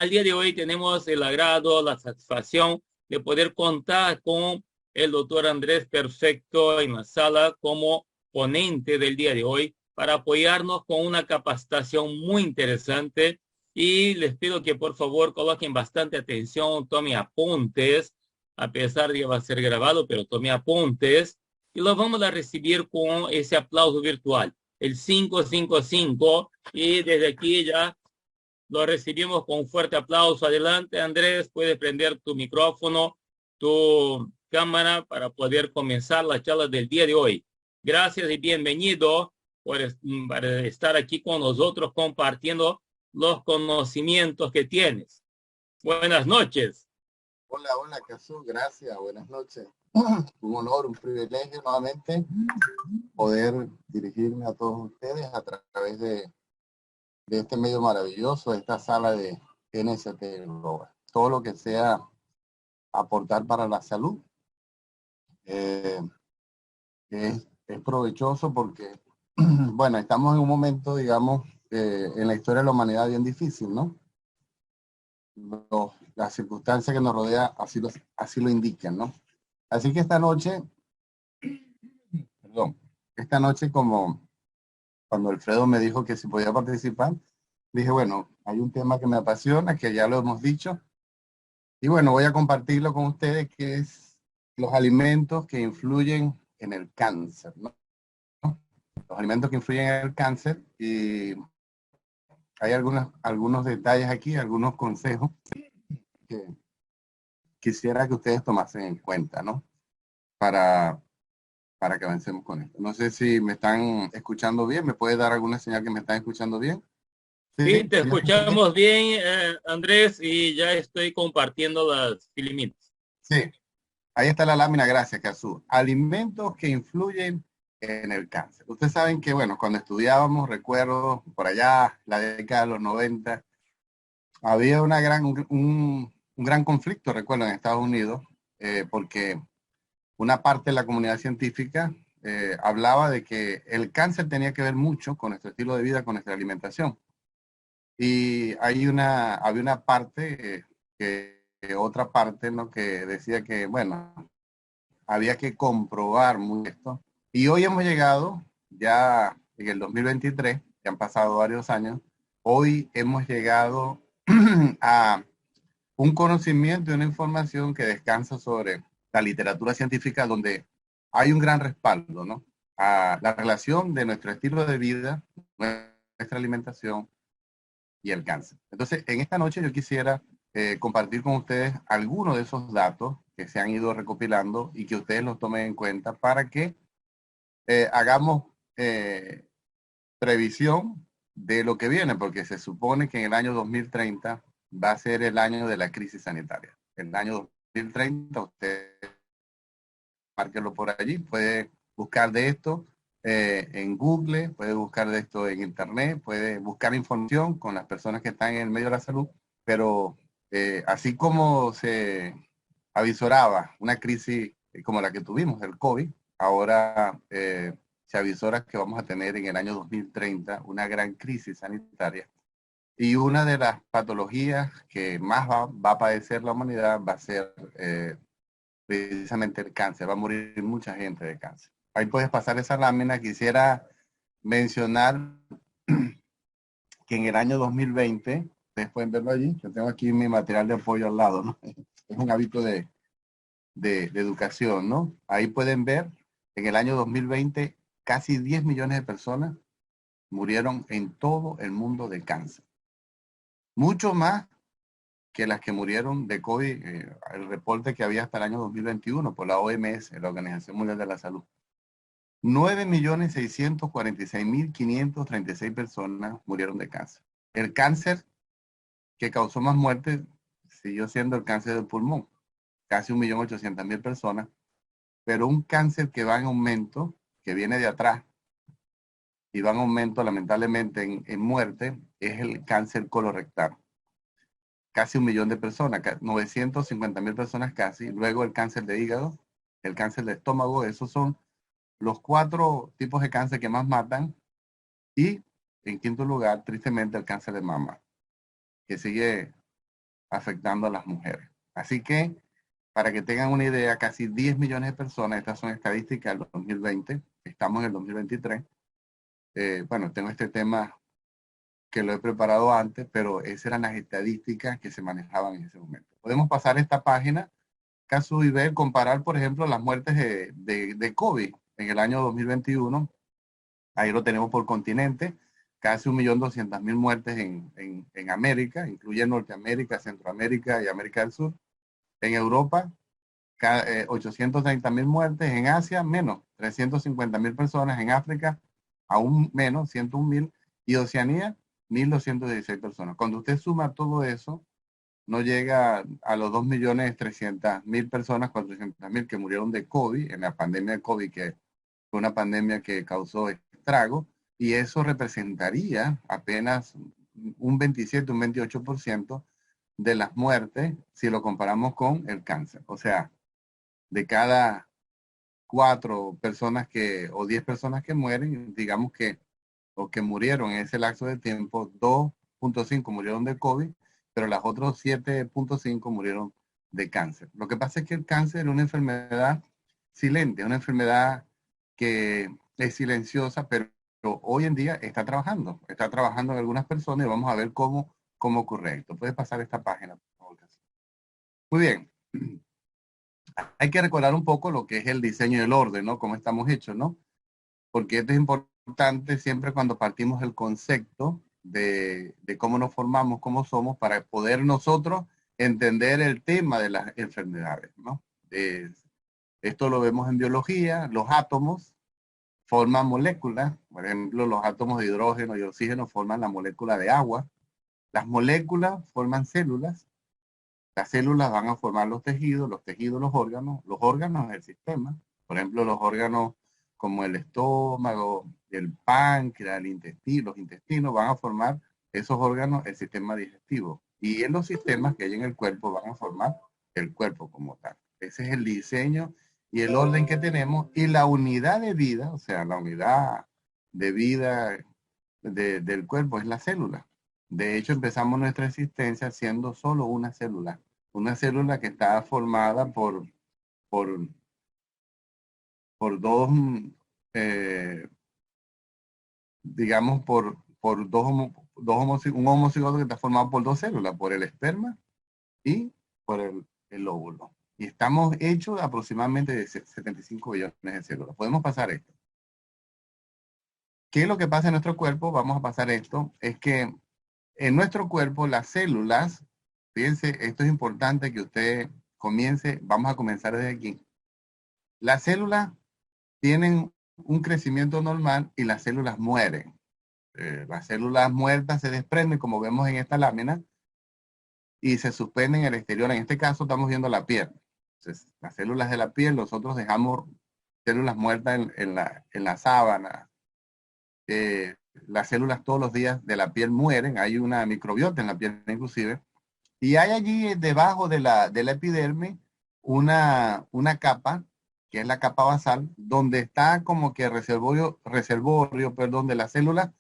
Al día de hoy tenemos el agrado, la satisfacción de poder contar con el doctor Andrés Perfecto en la sala como ponente del día de hoy para apoyarnos con una capacitación muy interesante y les pido que por favor coloquen bastante atención, tomen apuntes, a pesar de que va a ser grabado, pero tome apuntes y lo vamos a recibir con ese aplauso virtual, el 555, y desde aquí ya lo recibimos con un fuerte aplauso. Adelante, Andrés, puedes prender tu micrófono, tu cámara para poder comenzar la charla del día de hoy. Gracias y bienvenido por estar aquí con nosotros compartiendo los conocimientos que tienes. Buenas noches. Hola, hola, Casu, gracias, buenas noches. Un honor, un privilegio nuevamente poder dirigirme a todos ustedes a través de este medio maravilloso, de esta sala de NST Global. Todo lo que sea aportar para la salud eh, es provechoso porque, bueno, estamos en un momento, digamos, en la historia de la humanidad bien difícil, ¿no? Las circunstancias que nos rodean así lo indican, ¿no? Así que esta noche, perdón, esta noche como cuando Alfredo me dijo que si podía participar, dije, bueno, hay un tema que me apasiona, que ya lo hemos dicho, y bueno, voy a compartirlo con ustedes, que es los alimentos que influyen en el cáncer, ¿no? Los alimentos que influyen en el cáncer, y hay algunos detalles aquí, algunos consejos que quisiera que ustedes tomasen en cuenta, ¿no? Para, para que avancemos con esto. No sé si me están escuchando bien, ¿me puede dar alguna señal que me están escuchando bien? Sí, Sí, sí, te ¿sí me escuchan bien? escuchamos bien, Andrés, y ya estoy compartiendo las filimitas. Sí, ahí está la lámina, gracias, Casu. Alimentos que influyen en el cáncer. Ustedes saben que, bueno, cuando estudiábamos, recuerdo por allá, la década de los 90, había un gran conflicto, recuerdo, en Estados Unidos, porque una parte de la comunidad científica hablaba de que el cáncer tenía que ver mucho con nuestro estilo de vida, con nuestra alimentación. Y había una parte, otra parte, ¿no? Que decía que, bueno, había que comprobar muy esto. Y hoy hemos llegado, ya en el 2023, ya han pasado varios años, hoy hemos llegado a un conocimiento y una información que descansa sobre la literatura científica donde hay un gran respaldo, ¿no? A la relación de nuestro estilo de vida, nuestra alimentación y el cáncer. Entonces, en esta noche yo quisiera compartir con ustedes algunos de esos datos que se han ido recopilando y que ustedes los tomen en cuenta para que hagamos previsión de lo que viene, porque se supone que en el año 2030 va a ser el año de la crisis sanitaria. El año 2030, usted márquelo por allí, puede buscar de esto en Google, puede buscar de esto en Internet, puede buscar información con las personas que están en el medio de la salud, pero así como se avisoraba una crisis como la que tuvimos, el COVID, ahora se avisora que vamos a tener en el año 2030 una gran crisis sanitaria. Y una de las patologías que más va a padecer la humanidad va a ser precisamente el cáncer. Va a morir mucha gente de cáncer. Ahí puedes pasar esa lámina. Quisiera mencionar que en el año 2020, ustedes pueden verlo allí, yo tengo aquí mi material de apoyo al lado, ¿no? Es un hábito de educación, ¿no? Ahí pueden ver, en el año 2020, casi 10 millones de personas murieron en todo el mundo de cáncer. Mucho más que las que murieron de COVID, el reporte que había hasta el año 2021 por la OMS, la Organización Mundial de la Salud. 9.646.536 personas murieron de cáncer. El cáncer que causó más muertes siguió siendo el cáncer del pulmón, casi 1.800.000 personas, pero un cáncer que va en aumento, que viene de atrás y va en aumento lamentablemente en muerte, es el cáncer colorectal. Casi 1 millón de personas, 950.000 personas casi. Luego el cáncer de hígado, el cáncer de estómago, esos son los 4 tipos de cáncer que más matan. Y en quinto lugar, tristemente, el cáncer de mama, que sigue afectando a las mujeres. Así que, para que tengan una idea, casi 10 millones de personas, estas son estadísticas del 2020, estamos en el 2023. Bueno, tengo este tema que lo he preparado antes, pero esas eran las estadísticas que se manejaban en ese momento. Podemos pasar esta página, caso y ver, comparar, por ejemplo, las muertes de COVID en el año 2021. Ahí lo tenemos por continente, casi 1.200.000 muertes en América, incluye Norteamérica, Centroamérica y América del Sur. En Europa, 830.000 muertes. En Asia, menos, 350.000 personas. En África, aún menos, 101.000. Y Oceanía, 1.216 personas. Cuando usted suma todo eso, no llega a los 2.300.000 personas, 400.000 que murieron de COVID, en la pandemia de COVID, que fue una pandemia que causó estrago, y eso representaría apenas un 27, un 28% de las muertes si lo comparamos con el cáncer. O sea, de cada 4 personas o 10 personas que mueren, digamos que, o que murieron en ese lapso de tiempo, 2.5 murieron de COVID, pero las otras 7.5 murieron de cáncer. Lo que pasa es que el cáncer es una enfermedad silente, una enfermedad que es silenciosa, pero hoy en día está trabajando en algunas personas y vamos a ver cómo ocurre esto. Puedes pasar esta página, por favor. Muy bien. Hay que recordar un poco lo que es el diseño del orden, ¿no? Cómo estamos hechos, ¿no? Porque esto es importante siempre cuando partimos el concepto de cómo nos formamos, cómo somos, para poder nosotros entender el tema de las enfermedades, ¿no? Esto lo vemos en biología, los átomos forman moléculas, por ejemplo, los átomos de hidrógeno y oxígeno forman la molécula de agua, las moléculas forman células, las células van a formar los tejidos los órganos el sistema, por ejemplo, los órganos como el estómago, el páncreas, los intestinos van a formar esos órganos, el sistema digestivo. Y en los sistemas que hay en el cuerpo van a formar el cuerpo como tal. Ese es el diseño y el orden que tenemos. Y la unidad de vida, o sea, la unidad de vida del cuerpo es la célula. De hecho, empezamos nuestra existencia siendo solo una célula que está formada por, por dos, digamos, por un homocigoto que está formado por 2 células, por el esperma y por el óvulo. Y estamos hechos aproximadamente de 75 billones de células. Podemos pasar esto. ¿Qué es lo que pasa en nuestro cuerpo? Vamos a pasar esto. Es que en nuestro cuerpo las células, fíjense, esto es importante que usted comience, vamos a comenzar desde aquí. Las células tienen un crecimiento normal y las células mueren. Las células muertas se desprenden, como vemos en esta lámina, y se suspenden en el exterior. En este caso estamos viendo la piel. Entonces, las células de la piel, nosotros dejamos células muertas en la sábana. Las células todos los días de la piel mueren. Hay una microbiota en la piel inclusive. Y hay allí debajo de la epidermis una capa, que es la capa basal, donde está como que reservorio, perdón, de las células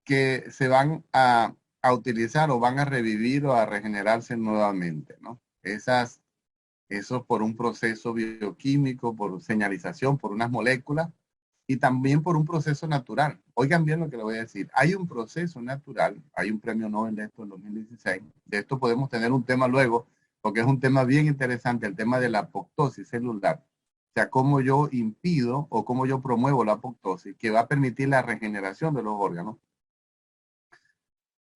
que se van a utilizar o van a revivir o a regenerarse nuevamente, ¿no? Eso por un proceso bioquímico, por señalización, por unas moléculas y también por un proceso natural. Oigan bien lo que le voy a decir. Hay un proceso natural, hay un premio Nobel de esto en 2016. De esto podemos tener un tema luego, porque es un tema bien interesante, el tema de la apoptosis celular. O sea, cómo yo impido o cómo yo promuevo la apoptosis, que va a permitir la regeneración de los órganos.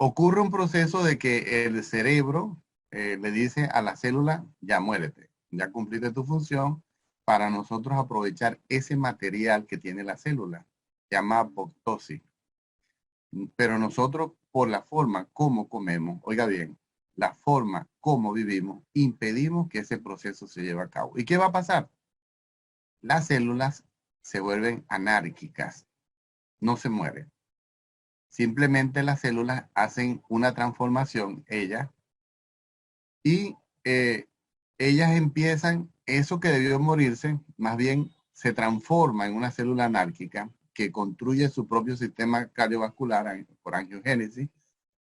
Ocurre un proceso de que el cerebro le dice a la célula, ya muérete, ya cumpliste tu función, para nosotros aprovechar ese material que tiene la célula, se llama apoptosis. Pero nosotros, por la forma como comemos, oiga bien, la forma como vivimos, impedimos que ese proceso se lleve a cabo. ¿Y qué va a pasar? Las células se vuelven anárquicas, no se mueren. Simplemente las células hacen una transformación, y ellas empiezan, eso que debió morirse, más bien se transforma en una célula anárquica que construye su propio sistema cardiovascular por angiogénesis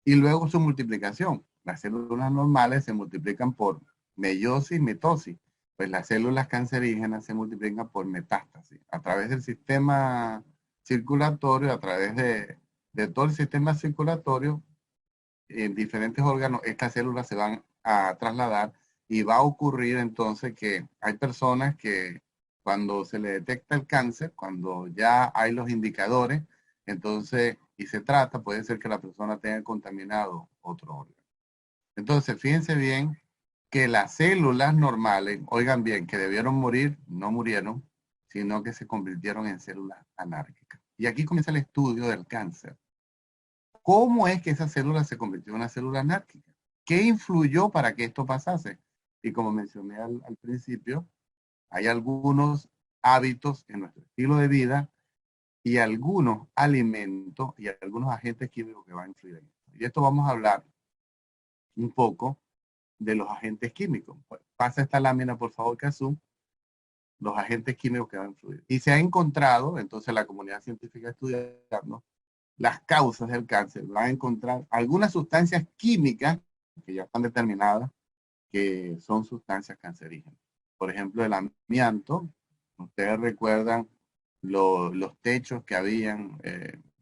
y luego su multiplicación. Las células normales se multiplican por meiosis y mitosis. Pues las células cancerígenas se multiplican por metástasis. A través del sistema circulatorio, a través de todo el sistema circulatorio, en diferentes órganos, estas células se van a trasladar y va a ocurrir entonces que hay personas que cuando se le detecta el cáncer, cuando ya hay los indicadores, entonces, y se trata, puede ser que la persona tenga contaminado otro órgano. Entonces, fíjense bien que las células normales, oigan bien, que debieron morir, no murieron, sino que se convirtieron en células anárquicas. Y aquí comienza el estudio del cáncer. ¿Cómo es que esa célula se convirtió en una célula anárquica? ¿Qué influyó para que esto pasase? Y como mencioné al principio, hay algunos hábitos en nuestro estilo de vida y algunos alimentos y algunos agentes químicos que van a influir en esto. Y esto vamos a hablar un poco de los agentes químicos. Pues, pasa esta lámina, por favor, Kazú, los agentes químicos que van a influir. Y se ha encontrado, entonces la comunidad científica estudiando las causas del cáncer, van a encontrar algunas sustancias químicas que ya están determinadas que son sustancias cancerígenas. Por ejemplo, el amianto. Ustedes recuerdan los techos que habían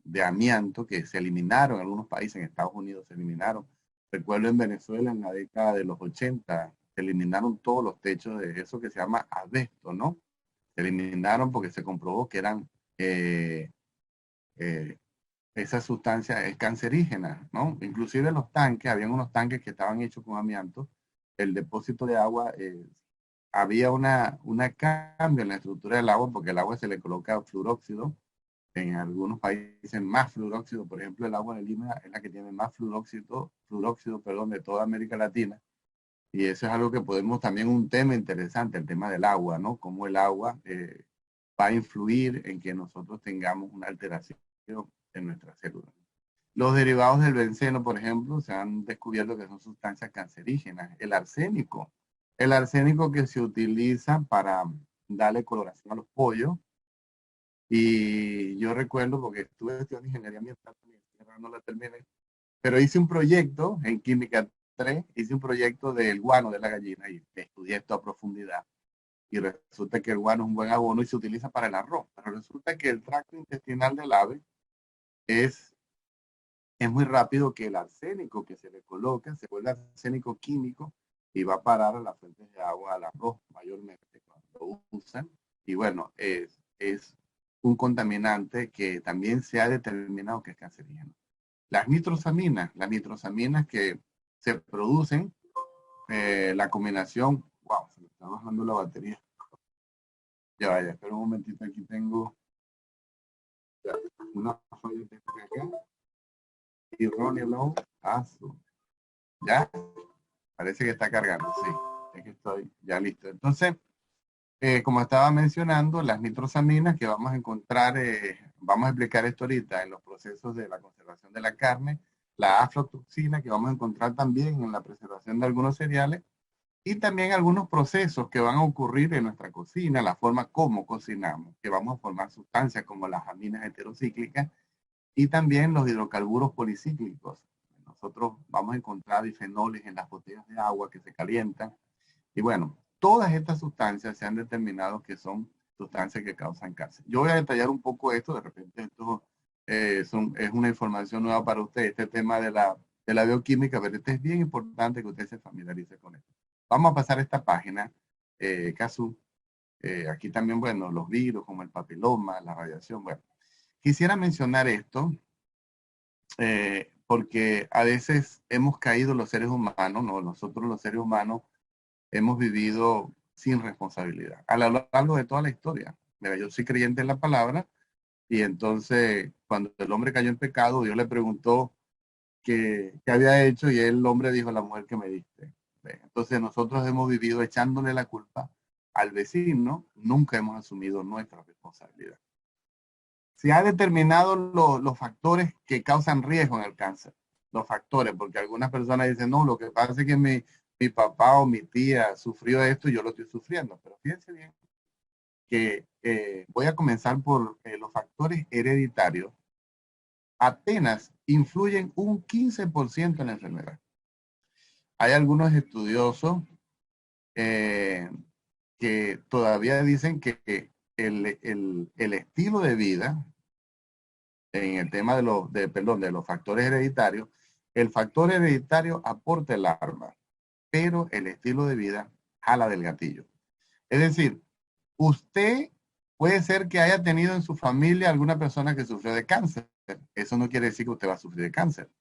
de amianto que se eliminaron en algunos países, en Estados Unidos se eliminaron. Recuerdo en Venezuela en la década de los 80, se eliminaron todos los techos de eso que se llama asbesto, ¿no? Se eliminaron porque se comprobó que eran, eh, esa sustancia es cancerígena, ¿no? Inclusive los tanques, habían unos tanques que estaban hechos con amianto, el depósito de agua, había una cambio en la estructura del agua porque el agua se le coloca fluoróxido, en algunos países más fluoróxido, por ejemplo el agua de Lima es la que tiene más fluoróxido, perdón, de toda América Latina, y eso es algo que podemos también, un tema interesante, el tema del agua, ¿no? Cómo el agua va a influir en que nosotros tengamos una alteración en nuestras células. Los derivados del benceno, por ejemplo, se han descubierto que son sustancias cancerígenas. El arsénico que se utiliza para darle coloración a los pollos. Y yo recuerdo, porque estuve estudiando ingeniería ambiental, no la terminé, pero hice un proyecto en Química 3, hice un proyecto del guano de la gallina y estudié esto a profundidad. Y resulta que el guano es un buen abono y se utiliza para el arroz. Pero resulta que el tracto intestinal del ave es muy rápido que el arsénico que se le coloca se vuelve arsénico químico y va a parar a las fuentes de agua, al arroz mayormente cuando lo usan. Y bueno, es un contaminante que también se ha determinado que es cancerígeno. Las nitrosaminas que se producen, la combinación, wow, se me está bajando la batería. Ya vaya, espera un momentito, aquí tengo una falla acá. Y Ronnie Lowe, ya, parece que está cargando, sí, es que estoy ya listo. Entonces, como estaba mencionando, las nitrosaminas que vamos a encontrar, vamos a explicar esto ahorita en los procesos de la conservación de la carne, la aflatoxina que vamos a encontrar también en la preservación de algunos cereales y también algunos procesos que van a ocurrir en nuestra cocina, la forma como cocinamos, que vamos a formar sustancias como las aminas heterocíclicas y también los hidrocarburos policíclicos. Nosotros vamos a encontrar bifenoles en las botellas de agua que se calientan. Y bueno, todas estas sustancias se han determinado que son sustancias que causan cáncer. Yo voy a detallar un poco esto, de repente esto es una información nueva para usted, este tema de la bioquímica, pero este es bien importante que usted se familiarice con esto. Vamos a pasar a esta página, Casu. Aquí también, bueno, los virus como el papiloma, la radiación, bueno. Quisiera mencionar esto porque a veces hemos caído los seres humanos, ¿no? Nosotros los seres humanos hemos vivido sin responsabilidad a lo largo de toda la historia. Mira, yo soy creyente en la palabra y entonces cuando el hombre cayó en pecado, Dios le preguntó qué había hecho y el hombre dijo, la mujer que me diste. Entonces nosotros hemos vivido echándole la culpa al vecino, nunca hemos asumido nuestra responsabilidad. Se ha determinado los factores que causan riesgo en el cáncer. Los factores, porque algunas personas dicen, no, lo que pasa es que mi papá o mi tía sufrió esto y yo lo estoy sufriendo. Pero fíjense bien que voy a comenzar por los factores hereditarios. Apenas influyen un 15% en la enfermedad. hay algunos estudiosos eh, que todavía dicen que el estilo de vida, en el tema de los factores hereditarios, el factor hereditario aporta el arma, pero el estilo de vida jala del gatillo. Es decir, usted puede ser que haya tenido en su familia alguna persona que sufrió de cáncer. Eso no quiere decir que usted va a sufrir de cáncer,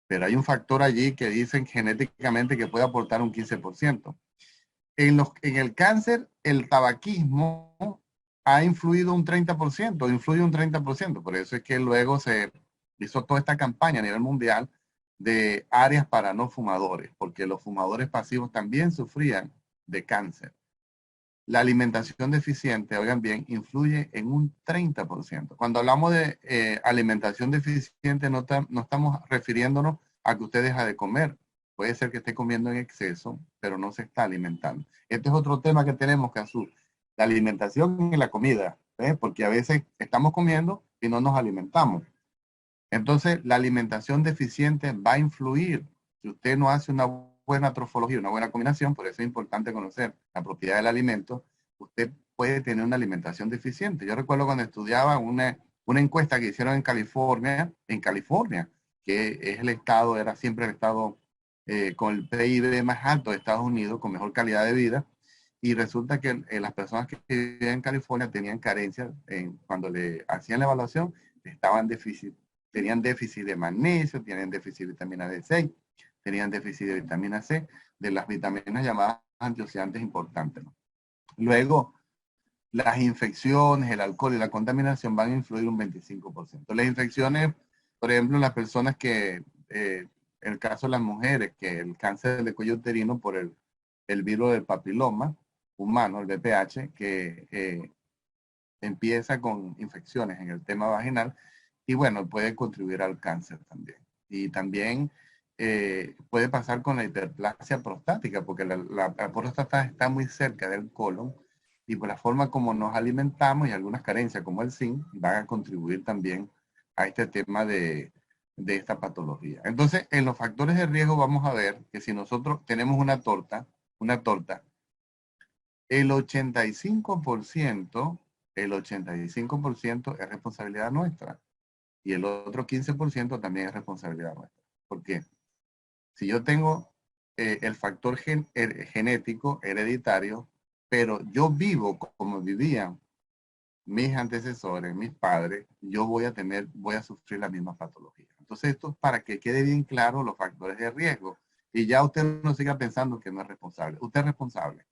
pero hay un factor allí que dicen genéticamente que puede aportar un 15%. En el cáncer, el tabaquismo ha influido un 30%, influye un 30%. Por eso es que luego se hizo toda esta campaña a nivel mundial de áreas para no fumadores, porque los fumadores pasivos también sufrían de cáncer. La alimentación deficiente, oigan bien, influye en un 30%. Cuando hablamos de alimentación deficiente, no estamos refiriéndonos a que usted deja de comer. Puede ser que esté comiendo en exceso, pero no se está alimentando. Este es otro tema que tenemos que asumir. La alimentación y la comida, porque a veces estamos comiendo y no nos alimentamos. Entonces, la alimentación deficiente va a influir. Si usted no hace una buena trofología, una buena combinación, por eso es importante conocer la propiedad del alimento, usted puede tener una alimentación deficiente. Yo recuerdo cuando estudiaba una encuesta que hicieron en California, que es el estado, era siempre el estado con el PIB más alto de Estados Unidos, con mejor calidad de vida, y resulta que las personas que vivían en California tenían carencias, cuando le hacían la evaluación, estaban tenían déficit de magnesio, tenían déficit de vitamina D6, tenían déficit de vitamina C, de las vitaminas llamadas antioxidantes importantes, ¿no? Luego, las infecciones, el alcohol y la contaminación van a influir un 25%. Las infecciones, por ejemplo, las personas que, en el caso de las mujeres, que el cáncer de cuello uterino por el virus del papiloma humano, el VPH, que empieza con infecciones en el tema vaginal y bueno, puede contribuir al cáncer también. Y también puede pasar con la hiperplasia prostática, porque la próstata está muy cerca del colon y por la forma como nos alimentamos y algunas carencias como el zinc van a contribuir también a este tema de esta patología. Entonces, en los factores de riesgo vamos a ver que si nosotros tenemos una torta, el 85%, el 85% es responsabilidad nuestra y el otro 15% también es responsabilidad nuestra. ¿Por qué? Si yo tengo el factor genético, hereditario, pero yo vivo como vivían mis antecesores, mis padres, yo voy a sufrir la misma patología. Entonces esto es para que quede bien claro los factores de riesgo y ya usted no siga pensando que no es responsable. Usted es responsable,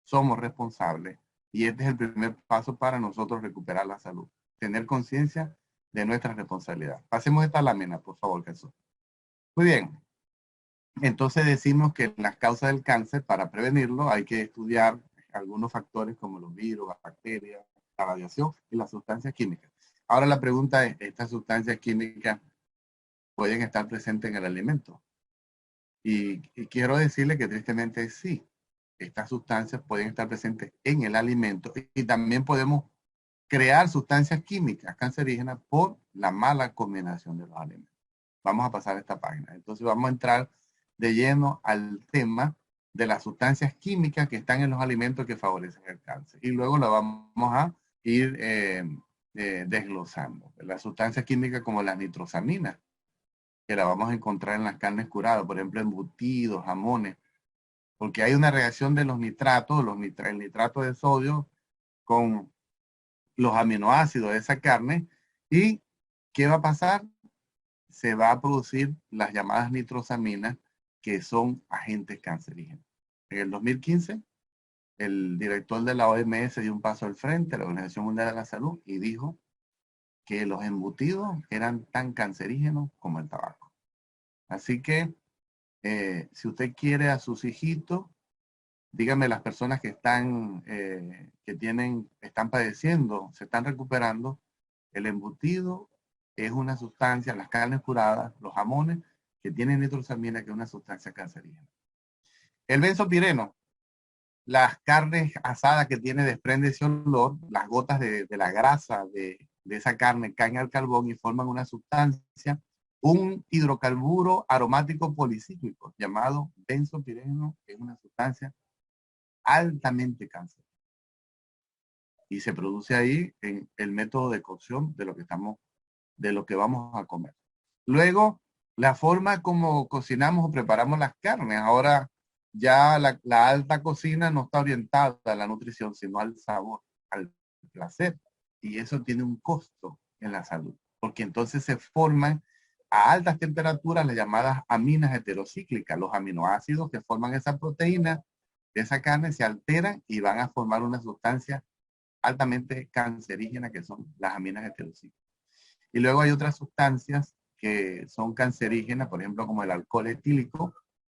somos responsables y este es el primer paso para nosotros recuperar la salud. Tener conciencia de nuestra responsabilidad. Pasemos esta lámina, por favor, Jesús. Muy bien. Entonces decimos que las causas del cáncer, para prevenirlo, hay que estudiar algunos factores como los virus, las bacterias, la radiación y las sustancias químicas. Ahora la pregunta es, ¿estas sustancias químicas pueden estar presentes en el alimento? Y quiero decirle que tristemente sí, estas sustancias pueden estar presentes en el alimento y también podemos crear sustancias químicas cancerígenas por la mala combinación de los alimentos. Vamos a pasar a esta página. Entonces vamos a entrar de lleno al tema de las sustancias químicas que están en los alimentos que favorecen el cáncer. Y luego la vamos a ir desglosando. Las sustancias químicas como las nitrosaminas, que la vamos a encontrar en las carnes curadas, por ejemplo, embutidos, jamones, porque hay una reacción de los nitratos, el nitrato de sodio con los aminoácidos de esa carne. ¿Y qué va a pasar? Se va a producir las llamadas nitrosaminas, que son agentes cancerígenos. En el 2015, el director de la OMS dio un paso al frente, la Organización Mundial de la Salud, y dijo que los embutidos eran tan cancerígenos como el tabaco. Así que, si usted quiere a sus hijitos, dígame las personas que están padeciendo, se están recuperando, el embutido es una sustancia, las carnes curadas, los jamones, que tienen nitrosamina, que es una sustancia cancerígena. El benzopireno, las carnes asadas que tiene desprende ese olor, las gotas de la grasa de esa carne caen al carbón y forman una sustancia un hidrocarburo aromático policíclico llamado benzopirenol, que es una sustancia altamente cancerígena. Y se produce ahí en el método de cocción de lo que vamos a comer. Luego, la forma como cocinamos o preparamos las carnes. Ahora ya la alta cocina no está orientada a la nutrición, sino al sabor, al placer. Y eso tiene un costo en la salud, porque entonces se forman a altas temperaturas las llamadas aminas heterocíclicas. Los aminoácidos que forman esa proteína de esa carne se alteran y van a formar una sustancia altamente cancerígena que son las aminas heterocíclicas. Y luego hay otras sustancias que son cancerígenas, por ejemplo, como el alcohol etílico,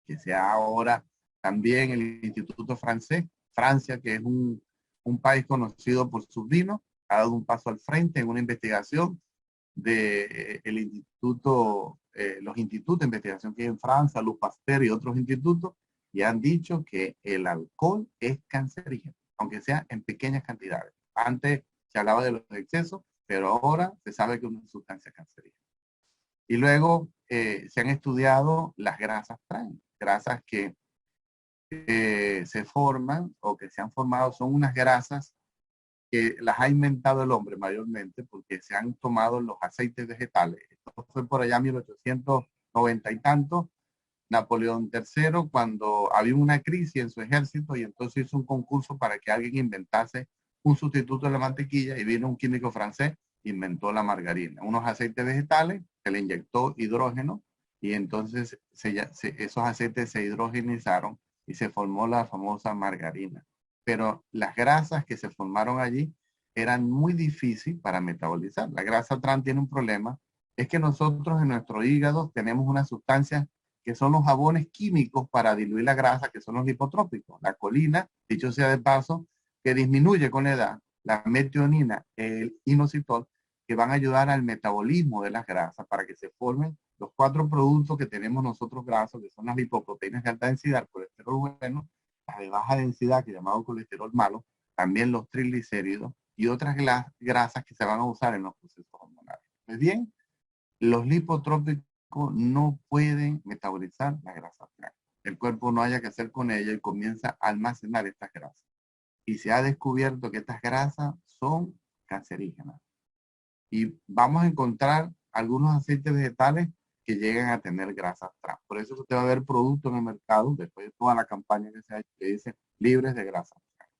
que se ha ahora también el Instituto Francés, Francia, que es un país conocido por sus vinos, ha dado un paso al frente en una investigación de el instituto, los institutos de investigación que hay en Francia, Luz Pasteur y otros institutos, y han dicho que el alcohol es cancerígeno, aunque sea en pequeñas cantidades. Antes se hablaba de los excesos, pero ahora se sabe que es una sustancia cancerígena. Y luego se han estudiado las grasas trans, grasas que se forman o que se han formado, son unas grasas que las ha inventado el hombre mayormente porque se han tomado los aceites vegetales. Esto fue por allá 1890 y tanto, Napoleón III, cuando había una crisis en su ejército y entonces hizo un concurso para que alguien inventase un sustituto de la mantequilla y vino un químico francés, inventó la margarina, unos aceites vegetales, se le inyectó hidrógeno y entonces esos aceites se hidrogenizaron y se formó la famosa margarina. Pero las grasas que se formaron allí eran muy difíciles para metabolizar. La grasa trans tiene un problema, es que nosotros en nuestro hígado tenemos una sustancia que son los jabones químicos para diluir la grasa, que son los lipotrópicos. La colina, dicho sea de paso, que disminuye con la edad, la metionina, el inositol, que van a ayudar al metabolismo de las grasas para que se formen los 4 productos que tenemos nosotros grasos, que son las lipoproteínas de alta densidad, colesterol bueno, las de baja densidad, que llamado colesterol malo, también los triglicéridos y otras grasas que se van a usar en los procesos hormonales. Pues bien, los lipotrópicos no pueden metabolizar la grasa trans. El cuerpo no haya que hacer con ella y comienza a almacenar estas grasas. Y se ha descubierto que estas grasas son cancerígenas. Y vamos a encontrar algunos aceites vegetales que llegan a tener grasas trans. Por eso usted va a ver productos en el mercado, después de toda la campaña que se ha hecho, que dice libres de grasas trans.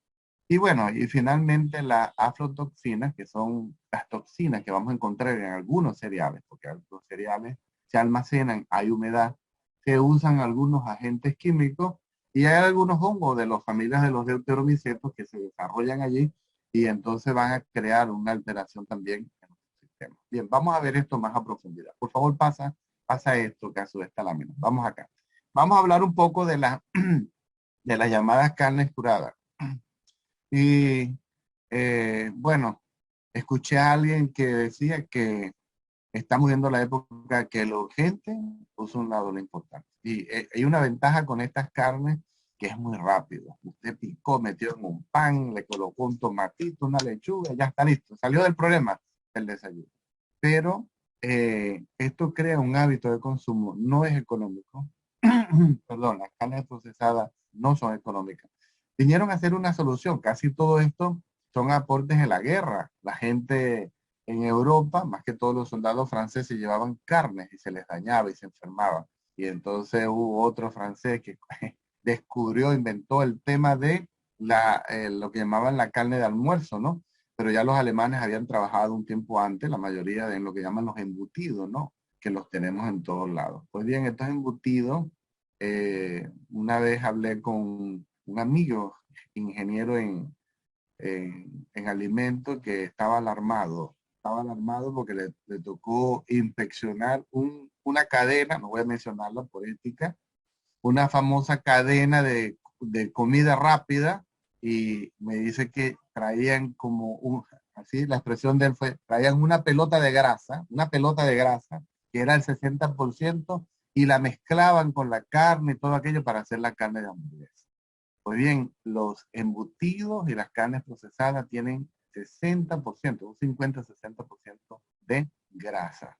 Y bueno, y finalmente las aflatoxinas, que son las toxinas que vamos a encontrar en algunos cereales, porque los cereales se almacenan, hay humedad, se usan algunos agentes químicos y hay algunos hongos de las familias de los deuteromicetos que se desarrollan allí y entonces van a crear una alteración también en nuestro sistema. Bien, vamos a ver esto más a profundidad. Por favor, pasa esto que a su vez esta lámina. Vamos acá. Vamos a hablar un poco de de las llamadas carnes curadas. Y bueno, escuché a alguien que decía que estamos viendo la época que lo urgente puso un lado lo importante. Y hay una ventaja con estas carnes que es muy rápido. Usted picó, metió en un pan, le colocó un tomatito, una lechuga, ya está listo. Salió del problema el desayuno. Pero esto crea un hábito de consumo, no es económico. Perdón, las carnes procesadas no son económicas. Vinieron a hacer una solución. Casi todo esto son aportes de la guerra. La gente en Europa, más que todos los soldados franceses, llevaban carnes y se les dañaba y se enfermaban. Y entonces hubo otro francés que descubrió, inventó el tema de lo que llamaban la carne de almuerzo, ¿no? Pero ya los alemanes habían trabajado un tiempo antes, la mayoría de lo que llaman los embutidos, ¿no? Que los tenemos en todos lados. Pues bien, estos embutidos, una vez hablé con un amigo, ingeniero en alimentos, que estaba alarmado porque le tocó inspeccionar una cadena, no voy a mencionarla por ética, una famosa cadena de comida rápida y me dice que traían así la expresión de él fue, traían una pelota de grasa, que era el 60%, y la mezclaban con la carne y todo aquello para hacer la carne de hamburguesa. Pues bien, los embutidos y las carnes procesadas tienen 60%, un 50-60% de grasa.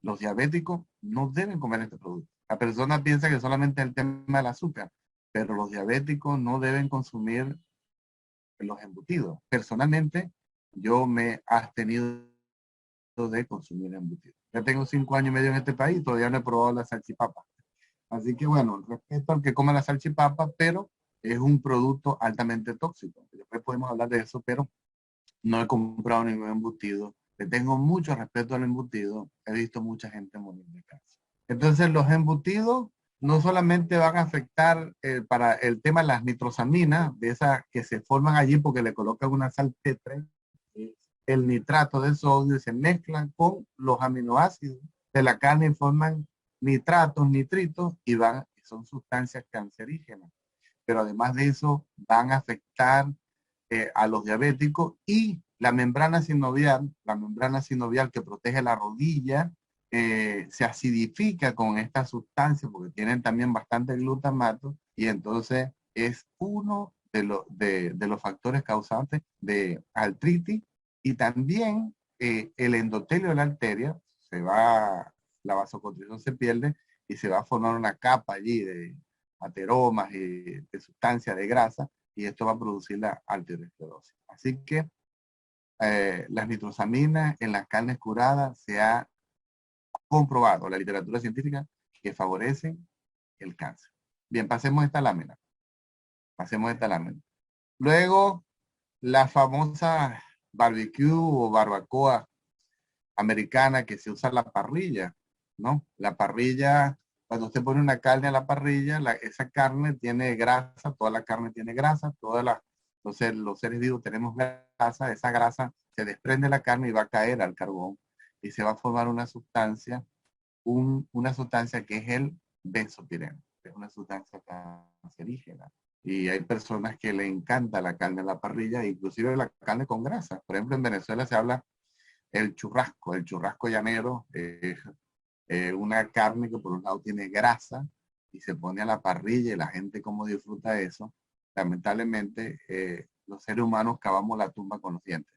Los diabéticos no deben comer este producto. La persona piensa que solamente el tema del azúcar, pero los diabéticos no deben consumir los embutidos. Personalmente, yo me he abstenido de consumir embutidos. Ya tengo 5 años y medio en este país y todavía no he probado la salchipapa. Así que bueno, respeto al que come la salchipapa, pero es un producto altamente tóxico. Después podemos hablar de eso, pero no he comprado ningún embutido. Le tengo mucho respeto al embutido. He visto mucha gente morir de cáncer. Entonces, los embutidos no solamente van a afectar para el tema de las nitrosaminas, de esas que se forman allí porque le colocan una sal T3, el nitrato de sodio, se mezclan con los aminoácidos de la carne y forman nitratos, nitritos y son sustancias cancerígenas. Pero además de eso, van a afectar a los diabéticos y la membrana sinovial que protege la rodilla, se acidifica con esta sustancia porque tienen también bastante glutamato y entonces es uno de los factores causantes de artritis y también el endotelio de la arteria la vasoconstricción se pierde y se va a formar una capa allí de ateromas y de sustancia de grasa y esto va a producir la arteriosclerosis. Así que las nitrosaminas en las carnes curadas se ha comprobado, la literatura científica, que favorecen el cáncer. Bien, pasemos esta lámina. Pasemos esta lámina. Luego, la famosa barbecue o barbacoa americana que se usa en la parrilla, ¿no? La parrilla, cuando usted pone una carne a la parrilla, esa carne tiene grasa, toda la carne tiene grasa, entonces los seres vivos tenemos grasa, esa grasa se desprende de la carne y va a caer al carbón y se va a formar una sustancia que es el benzopireno, que es una sustancia cancerígena. Y hay personas que le encanta la carne a la parrilla, inclusive la carne con grasa. Por ejemplo, en Venezuela se habla el churrasco llanero es una carne que por un lado tiene grasa y se pone a la parrilla y la gente como disfruta eso. Lamentablemente, los seres humanos cavamos la tumba con los dientes.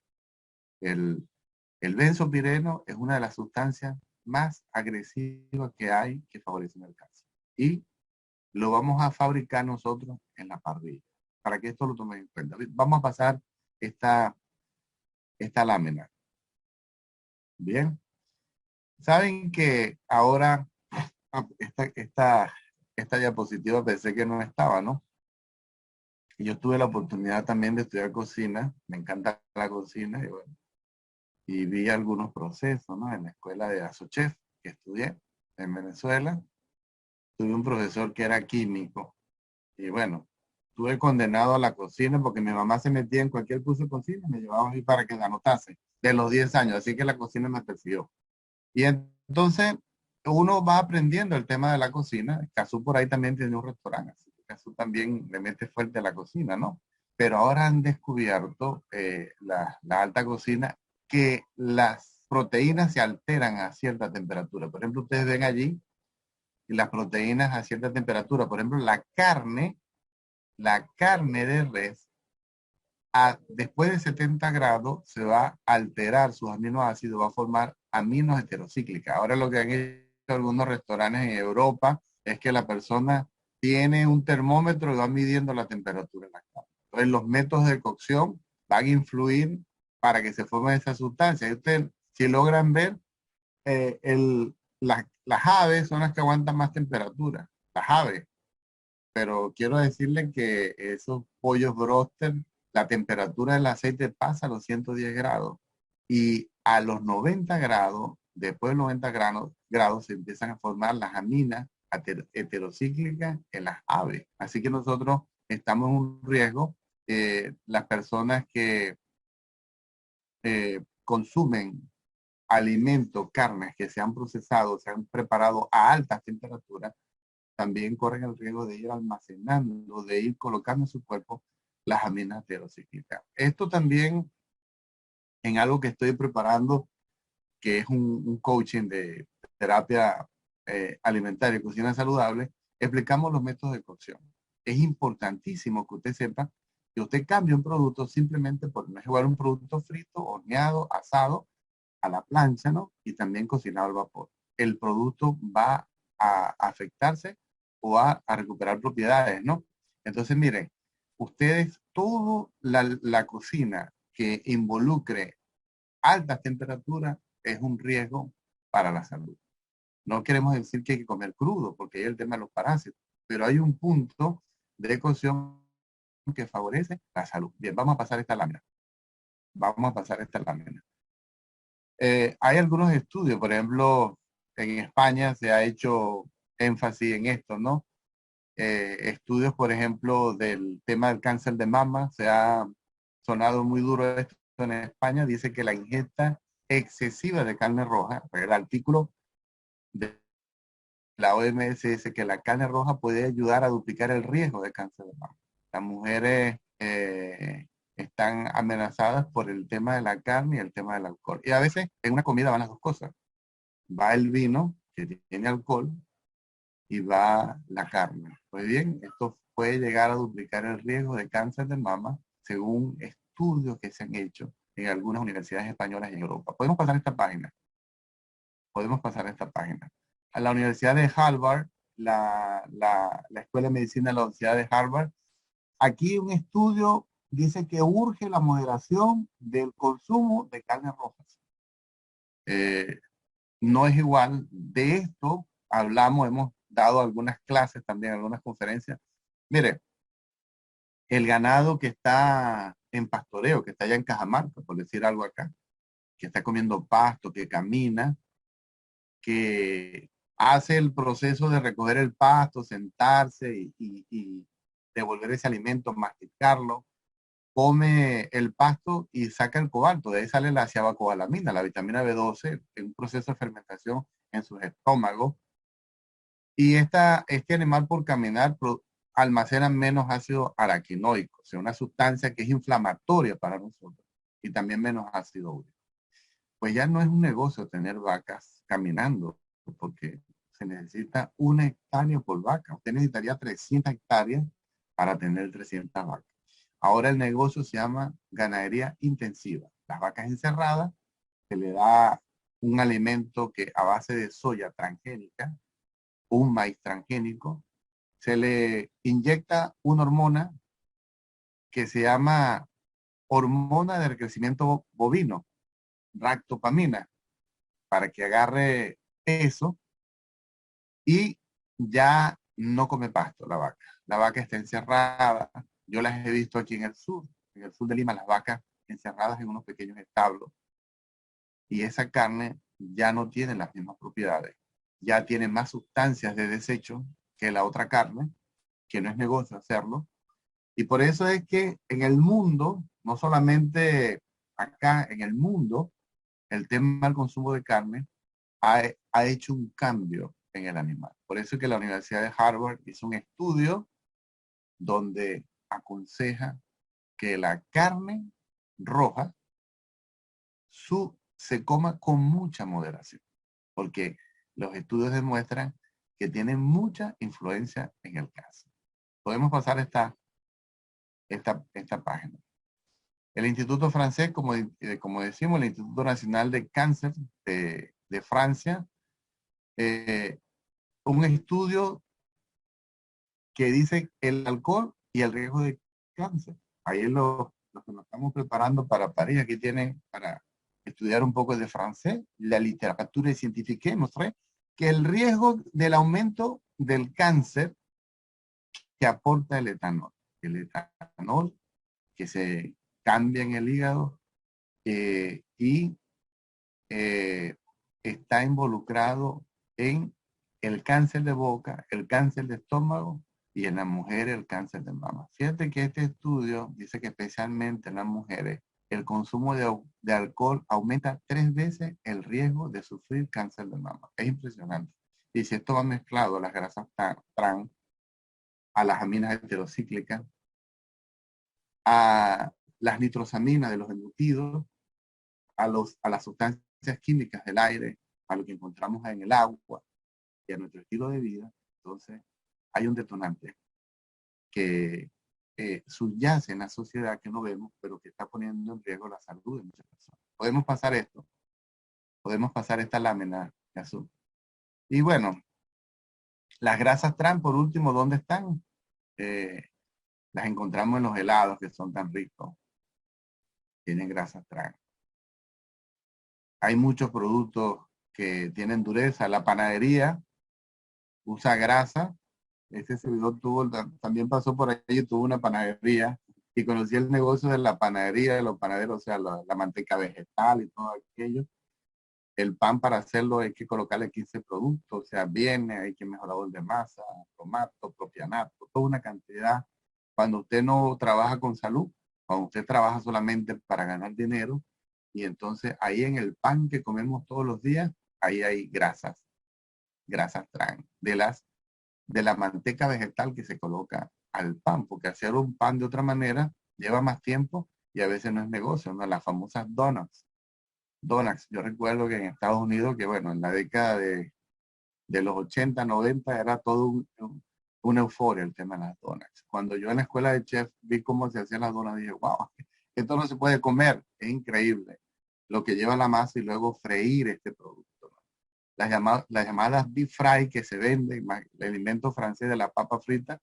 El benzopireno es una de las sustancias más agresivas que hay que favorecen el cáncer. Y lo vamos a fabricar nosotros en la parrilla, para que esto lo tomen en cuenta. Vamos a pasar esta lámina. Bien. Saben que ahora esta diapositiva pensé que no estaba, ¿no? Y yo tuve la oportunidad también de estudiar cocina, me encanta la cocina y bueno, y vi algunos procesos, ¿no? En la escuela de Asochef que estudié en Venezuela, tuve un profesor que era químico y bueno, estuve condenado a la cocina porque mi mamá se metía en cualquier curso de cocina y me llevaba ahí para que la anotase de los 10 años, así que la cocina me persiguió. Y entonces uno va aprendiendo el tema de la cocina. Cazú por ahí también tiene un restaurante, así que Cazú también le mete fuerte a la cocina, ¿no? Pero ahora han descubierto la alta cocina que las proteínas se alteran a cierta temperatura. Por ejemplo, ustedes ven allí las proteínas a cierta temperatura. Por ejemplo, la carne de res después de 70 grados se va a alterar sus aminoácidos, va a formar aminos heterocíclicas. Ahora lo que han hecho algunos restaurantes en Europa es que la persona tiene un termómetro y va midiendo la temperatura de la carne. Entonces los métodos de cocción van a influir para que se formen esas sustancias. Y ustedes, si logran ver, las aves son las que aguantan más temperatura, las aves. Pero quiero decirle que esos pollos broster, la temperatura del aceite pasa a los 110 grados y a los 90 grados, después de 90 grados se empiezan a formar las aminas heterocíclicas en las aves. Así que nosotros estamos en un riesgo. Las personas que consumen alimentos, carnes que se han procesado, se han preparado a altas temperaturas, también corren el riesgo de ir almacenando, de ir colocando en su cuerpo las aminas heterocíclicas. Esto también en algo que estoy preparando, que es un coaching de terapia alimentaria y cocina saludable, explicamos los métodos de cocción. Es importantísimo que usted sepa que usted cambie un producto simplemente por mejorar un producto frito, horneado, asado, a la plancha, ¿no? Y también cocinado al vapor. el producto va a afectarse o a recuperar propiedades, ¿no? Entonces, miren, ustedes, toda la cocina que involucre altas temperaturas es un riesgo para la salud. No queremos decir que hay que comer crudo, porque hay el tema de los parásitos, pero hay un punto de cocción que favorece la salud. Bien, vamos a pasar esta lámina. Vamos a pasar esta lámina. Hay algunos estudios, por ejemplo, en España se ha hecho énfasis en esto, ¿no? Estudios, por ejemplo, del tema del cáncer de mama, se ha sonado muy duro esto en España, dice que la ingesta excesiva de carne roja, el artículo de la OMS dice que la carne roja puede ayudar a duplicar el riesgo de cáncer de mama. Las mujeres están amenazadas por el tema de la carne y el tema del alcohol. Y a veces en una comida van las dos cosas. Va el vino, que tiene alcohol, y va la carne. Pues bien, esto puede llegar a duplicar el riesgo de cáncer de mama según estudios que se han hecho en algunas universidades españolas y en Europa. Podemos pasar esta página. Podemos pasar esta página. A la Universidad de Harvard, la Escuela de Medicina de la Universidad de Harvard, aquí un estudio dice que urge la moderación del consumo de carnes rojas. No es igual. De esto hablamos, hemos dado algunas clases también, algunas conferencias. Mire, el ganado que está en pastoreo, que está allá en Cajamarca, por decir algo acá, que está comiendo pasto, que camina, que hace el proceso de recoger el pasto, sentarse y devolver ese alimento, masticarlo, come el pasto y saca el cobalto. De ahí sale la ciabacobalamina, la vitamina B12, en un proceso de fermentación en sus estómagos. Y este animal por caminar almacena menos ácido araquinoico, o sea, una sustancia que es inflamatoria para nosotros, y también menos ácido úrico. Pues ya no es un negocio tener vacas caminando, porque se necesita 1 hectárea por vaca. Usted necesitaría 300 hectáreas para tener 300 vacas. Ahora el negocio se llama ganadería intensiva. Las vacas encerradas, se le da un alimento que a base de soya transgénica, un maíz transgénico, se le inyecta una hormona que se llama hormona de crecimiento bovino, ractopamina, para que agarre peso y ya no come pasto la vaca. La vaca está encerrada. Yo las he visto aquí en el sur de Lima, las vacas encerradas en unos pequeños establos. Y esa carne ya no tiene las mismas propiedades. Ya tiene más sustancias de desecho que la otra carne, que no es negocio hacerlo. Y por eso es que en el mundo, no solamente acá, en el mundo, el tema del consumo de carne ha hecho un cambio en el animal. Por eso es que la Universidad de Harvard hizo un estudio donde aconseja que la carne roja se coma con mucha moderación, porque los estudios demuestran que tiene mucha influencia en el cáncer. Podemos pasar esta página. El Instituto Francés, como decimos, el Instituto Nacional de Cáncer de Francia, un estudio que dice el alcohol y el riesgo de cáncer. Ahí es lo que nos estamos preparando para París. Aquí tienen para estudiar un poco de francés. La literatura científica muestra que el riesgo del aumento del cáncer que aporta el etanol que se cambia en el hígado y está involucrado en el cáncer de boca, el cáncer de estómago y en la mujer el cáncer de mama. Fíjate que este estudio dice que especialmente en las mujeres el consumo de alcohol aumenta 3 veces el riesgo de sufrir cáncer de mama. Es impresionante. Y si esto va mezclado a las grasas trans, a las aminas heterocíclicas, a las nitrosaminas de los embutidos, a las sustancias químicas del aire, a lo que encontramos en el agua y a nuestro estilo de vida, entonces hay un detonante que subyace en la sociedad que no vemos, pero que está poniendo en riesgo la salud de muchas personas. Podemos pasar esta lámina, Jesús. Y bueno, las grasas trans, por último, ¿dónde están? Eh, las encontramos en los helados que son tan ricos. Tienen grasas trans. Hay muchos productos que tienen dureza. La panadería usa grasa. Ese servidor también pasó por ahí y tuvo una panadería y conocí el negocio de la panadería, de los panaderos, o sea, la manteca vegetal y todo aquello. El pan para hacerlo hay que colocarle 15 productos, o sea, viene, hay que mejorador de masa, tomato, propianato, toda una cantidad. Cuando usted no trabaja con salud, cuando usted trabaja solamente para ganar dinero, y entonces ahí en el pan que comemos todos los días, ahí hay grasas, grasas trans, de la manteca vegetal que se coloca al pan, porque hacer un pan de otra manera lleva más tiempo y a veces no es negocio, ¿no? Las famosas donuts. Donuts. Yo recuerdo que en Estados Unidos, que bueno, en la década de los 80, 90 era todo una euforia el tema de las donuts. Cuando yo en la escuela de chef vi cómo se hacían las donuts, dije, wow, esto no se puede comer, es increíble lo que lleva la masa y luego freír este producto, ¿no? Las llamadas deep fry que se venden, el invento francés de la papa frita,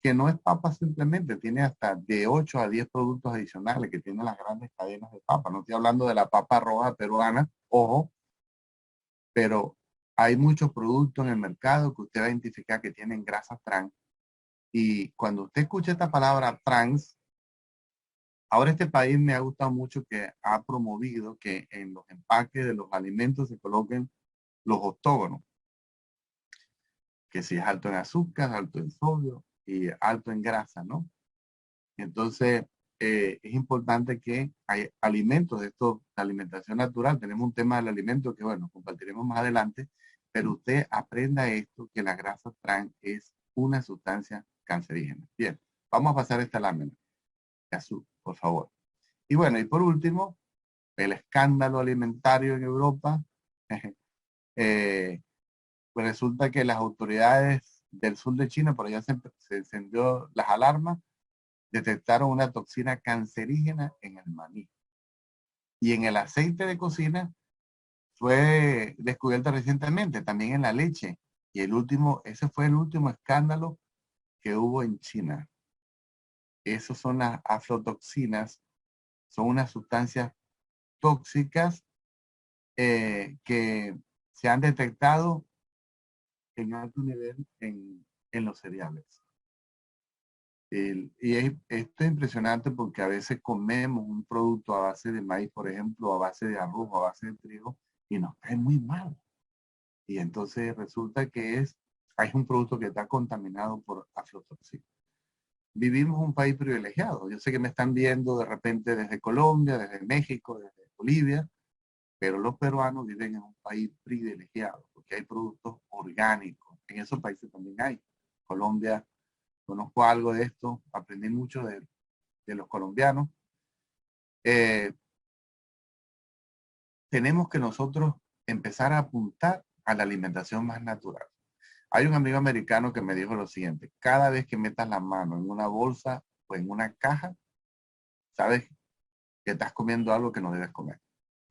que no es papa simplemente, tiene hasta de 8 a 10 productos adicionales que tienen las grandes cadenas de papa. No estoy hablando de la papa roja peruana, ojo, pero hay muchos productos en el mercado que usted va a identificar que tienen grasas trans. Y cuando usted escucha esta palabra trans, ahora este país me ha gustado mucho que ha promovido que en los empaques de los alimentos se coloquen los octógonos, que si es alto en azúcar, alto en sodio y alto en grasa, ¿no? Entonces, es importante que hay alimentos de esto, de alimentación natural. Tenemos un tema del alimento que, bueno, compartiremos más adelante, pero usted aprenda esto, que la grasa trans es una sustancia cancerígena. Bien, vamos a pasar esta lámina. Azul, por favor. Y bueno, y por último, el escándalo alimentario en Europa. Pues resulta que las autoridades del sur de China, por allá se encendió las alarmas, detectaron una toxina cancerígena en el maní. Y en el aceite de cocina fue descubierta recientemente, también en la leche. Y ese fue el último escándalo que hubo en China. Esas son las aflatoxinas, son unas sustancias tóxicas que se han detectado en alto nivel en los cereales. Esto es impresionante porque a veces comemos un producto a base de maíz, por ejemplo, a base de arroz, a base de trigo, y nos cae muy mal. Y entonces resulta que hay un producto que está contaminado por aflatoxina. Vivimos un país privilegiado. Yo sé que me están viendo de repente desde Colombia, desde México, desde Bolivia, pero los peruanos viven en un país privilegiado porque hay productos orgánicos. En esos países también hay. Colombia, conozco algo de esto, aprendí mucho de los colombianos. Eh, tenemos que nosotros empezar a apuntar a la alimentación más natural. Hay un amigo americano que me dijo lo siguiente: cada vez que metas la mano en una bolsa o en una caja, sabes que estás comiendo algo que no debes comer.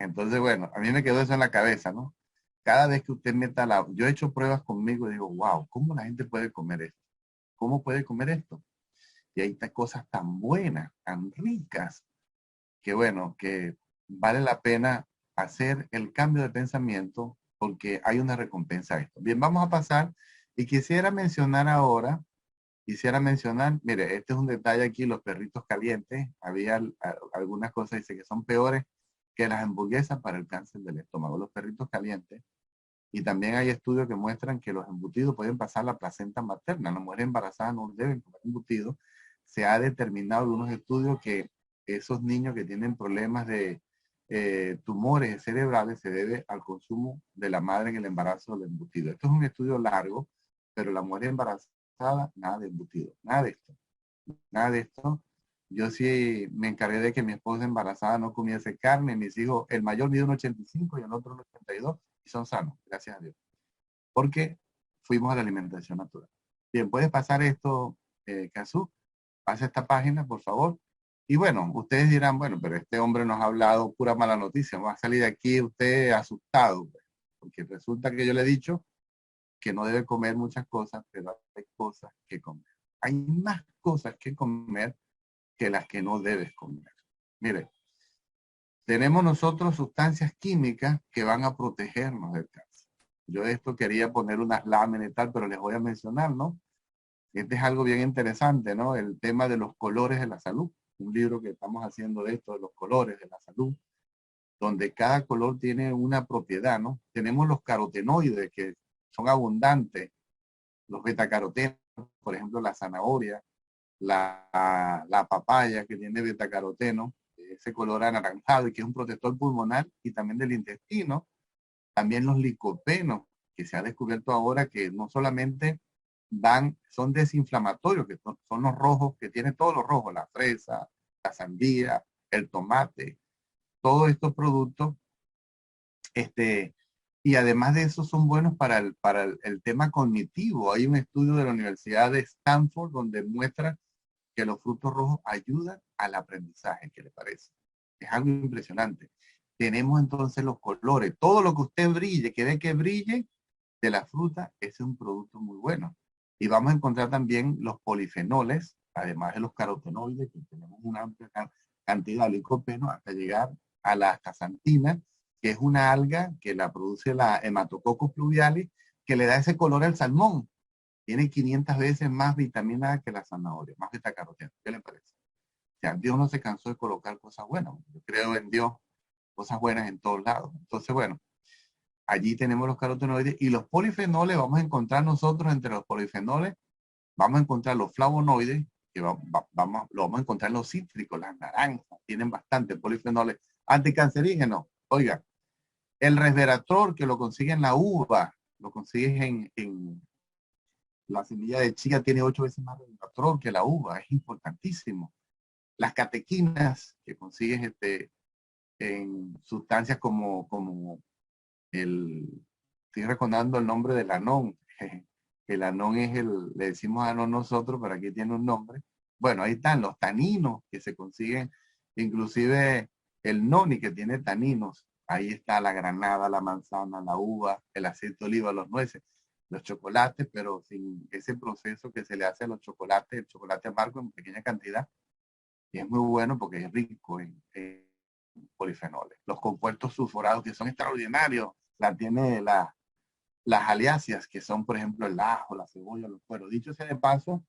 Entonces, bueno, a mí me quedó eso en la cabeza, ¿no? Cada vez que usted meta yo he hecho pruebas conmigo y digo, wow, ¿cómo la gente puede comer esto? ¿Cómo puede comer esto? Y hay cosas tan buenas, tan ricas, que bueno, que vale la pena hacer el cambio de pensamiento porque hay una recompensa a esto. Bien, vamos a pasar y quisiera mencionar, mire, este es un detalle aquí, los perritos calientes, había algunas cosas, dice que son peores que las hamburguesas para el cáncer del estómago, los perritos calientes. Y también hay estudios que muestran que los embutidos pueden pasar la placenta materna. Las mujeres embarazadas no deben comer embutidos. Se ha determinado en unos estudios que esos niños que tienen problemas de tumores cerebrales se debe al consumo de la madre en el embarazo del embutido. Esto es un estudio largo, pero la mujer embarazada, nada de embutido, nada de esto, nada de esto. Yo sí me encargué de que mi esposa embarazada no comiese carne. Mis hijos, el mayor mide 1,85 y el otro 1,82 y son sanos, gracias a Dios. Porque fuimos a la alimentación natural. Bien, puedes pasar esto, Kazú. Pasa esta página, por favor. Y bueno, ustedes dirán, bueno, pero este hombre nos ha hablado pura mala noticia. Va a salir de aquí usted asustado, pues, porque resulta que yo le he dicho que no debe comer muchas cosas, pero hay cosas que comer. Hay más cosas que comer que las que no debes comer. Mire, tenemos nosotros sustancias químicas que van a protegernos del cáncer. Yo de esto quería poner unas láminas y tal, pero les voy a mencionar, ¿no? Este es algo bien interesante, ¿no? El tema de los colores de la salud. Un libro que estamos haciendo de esto, de los colores de la salud, donde cada color tiene una propiedad, ¿no? Tenemos los carotenoides que son abundantes, los betacarotenos, por ejemplo, la zanahoria, la papaya que tiene betacaroteno, ese color anaranjado y que es un protector pulmonar y también del intestino. También los licopenos, que se ha descubierto ahora que no solamente son desinflamatorios, que son los rojos, que tienen todos los rojos, la fresa, la sandía, el tomate, todos estos productos, y además de eso son buenos para el tema cognitivo. Hay un estudio de la Universidad de Stanford donde muestra que los frutos rojos ayudan al aprendizaje. ¿Qué le parece? Es algo impresionante. Tenemos entonces los colores. Todo lo que usted brille, que ve que brille de la fruta, es un producto muy bueno. Y vamos a encontrar también los polifenoles, además de los carotenoides, que tenemos una amplia cantidad de licopeno hasta llegar a la astaxantina, que es una alga que la produce la Hematococcus pluvialis, que le da ese color al salmón. Tiene 500 veces más vitamina A que la zanahoria, más betacaroteno. ¿Qué le parece? O sea, Dios no se cansó de colocar cosas buenas. Yo creo en Dios, cosas buenas en todos lados. Entonces, bueno, allí tenemos los carotenoides y los polifenoles. Vamos a encontrar nosotros entre los polifenoles, vamos a encontrar los flavonoides, que lo vamos a encontrar en los cítricos, las naranjas, tienen bastante polifenoles anticancerígenos. Oiga, el resveratrol que lo consigue en la uva, lo consigues en la semilla de chía, tiene 8 veces más resveratrol que la uva, es importantísimo. Las catequinas que consigues en sustancias como estoy recordando el nombre del anón. El anón le decimos anón nosotros, pero aquí tiene un nombre. Bueno, ahí están los taninos que se consiguen, inclusive el noni que tiene taninos. Ahí está la granada, la manzana, la uva, el aceite de oliva, los nueces, los chocolates, pero sin ese proceso que se le hace a los chocolates, el chocolate amargo en pequeña cantidad. Y es muy bueno porque es rico en polifenoles. Los compuestos sulfurados que son extraordinarios, tiene las aliáceas, que son, por ejemplo, el ajo, la cebolla, los cueros. Dicho sea de paso,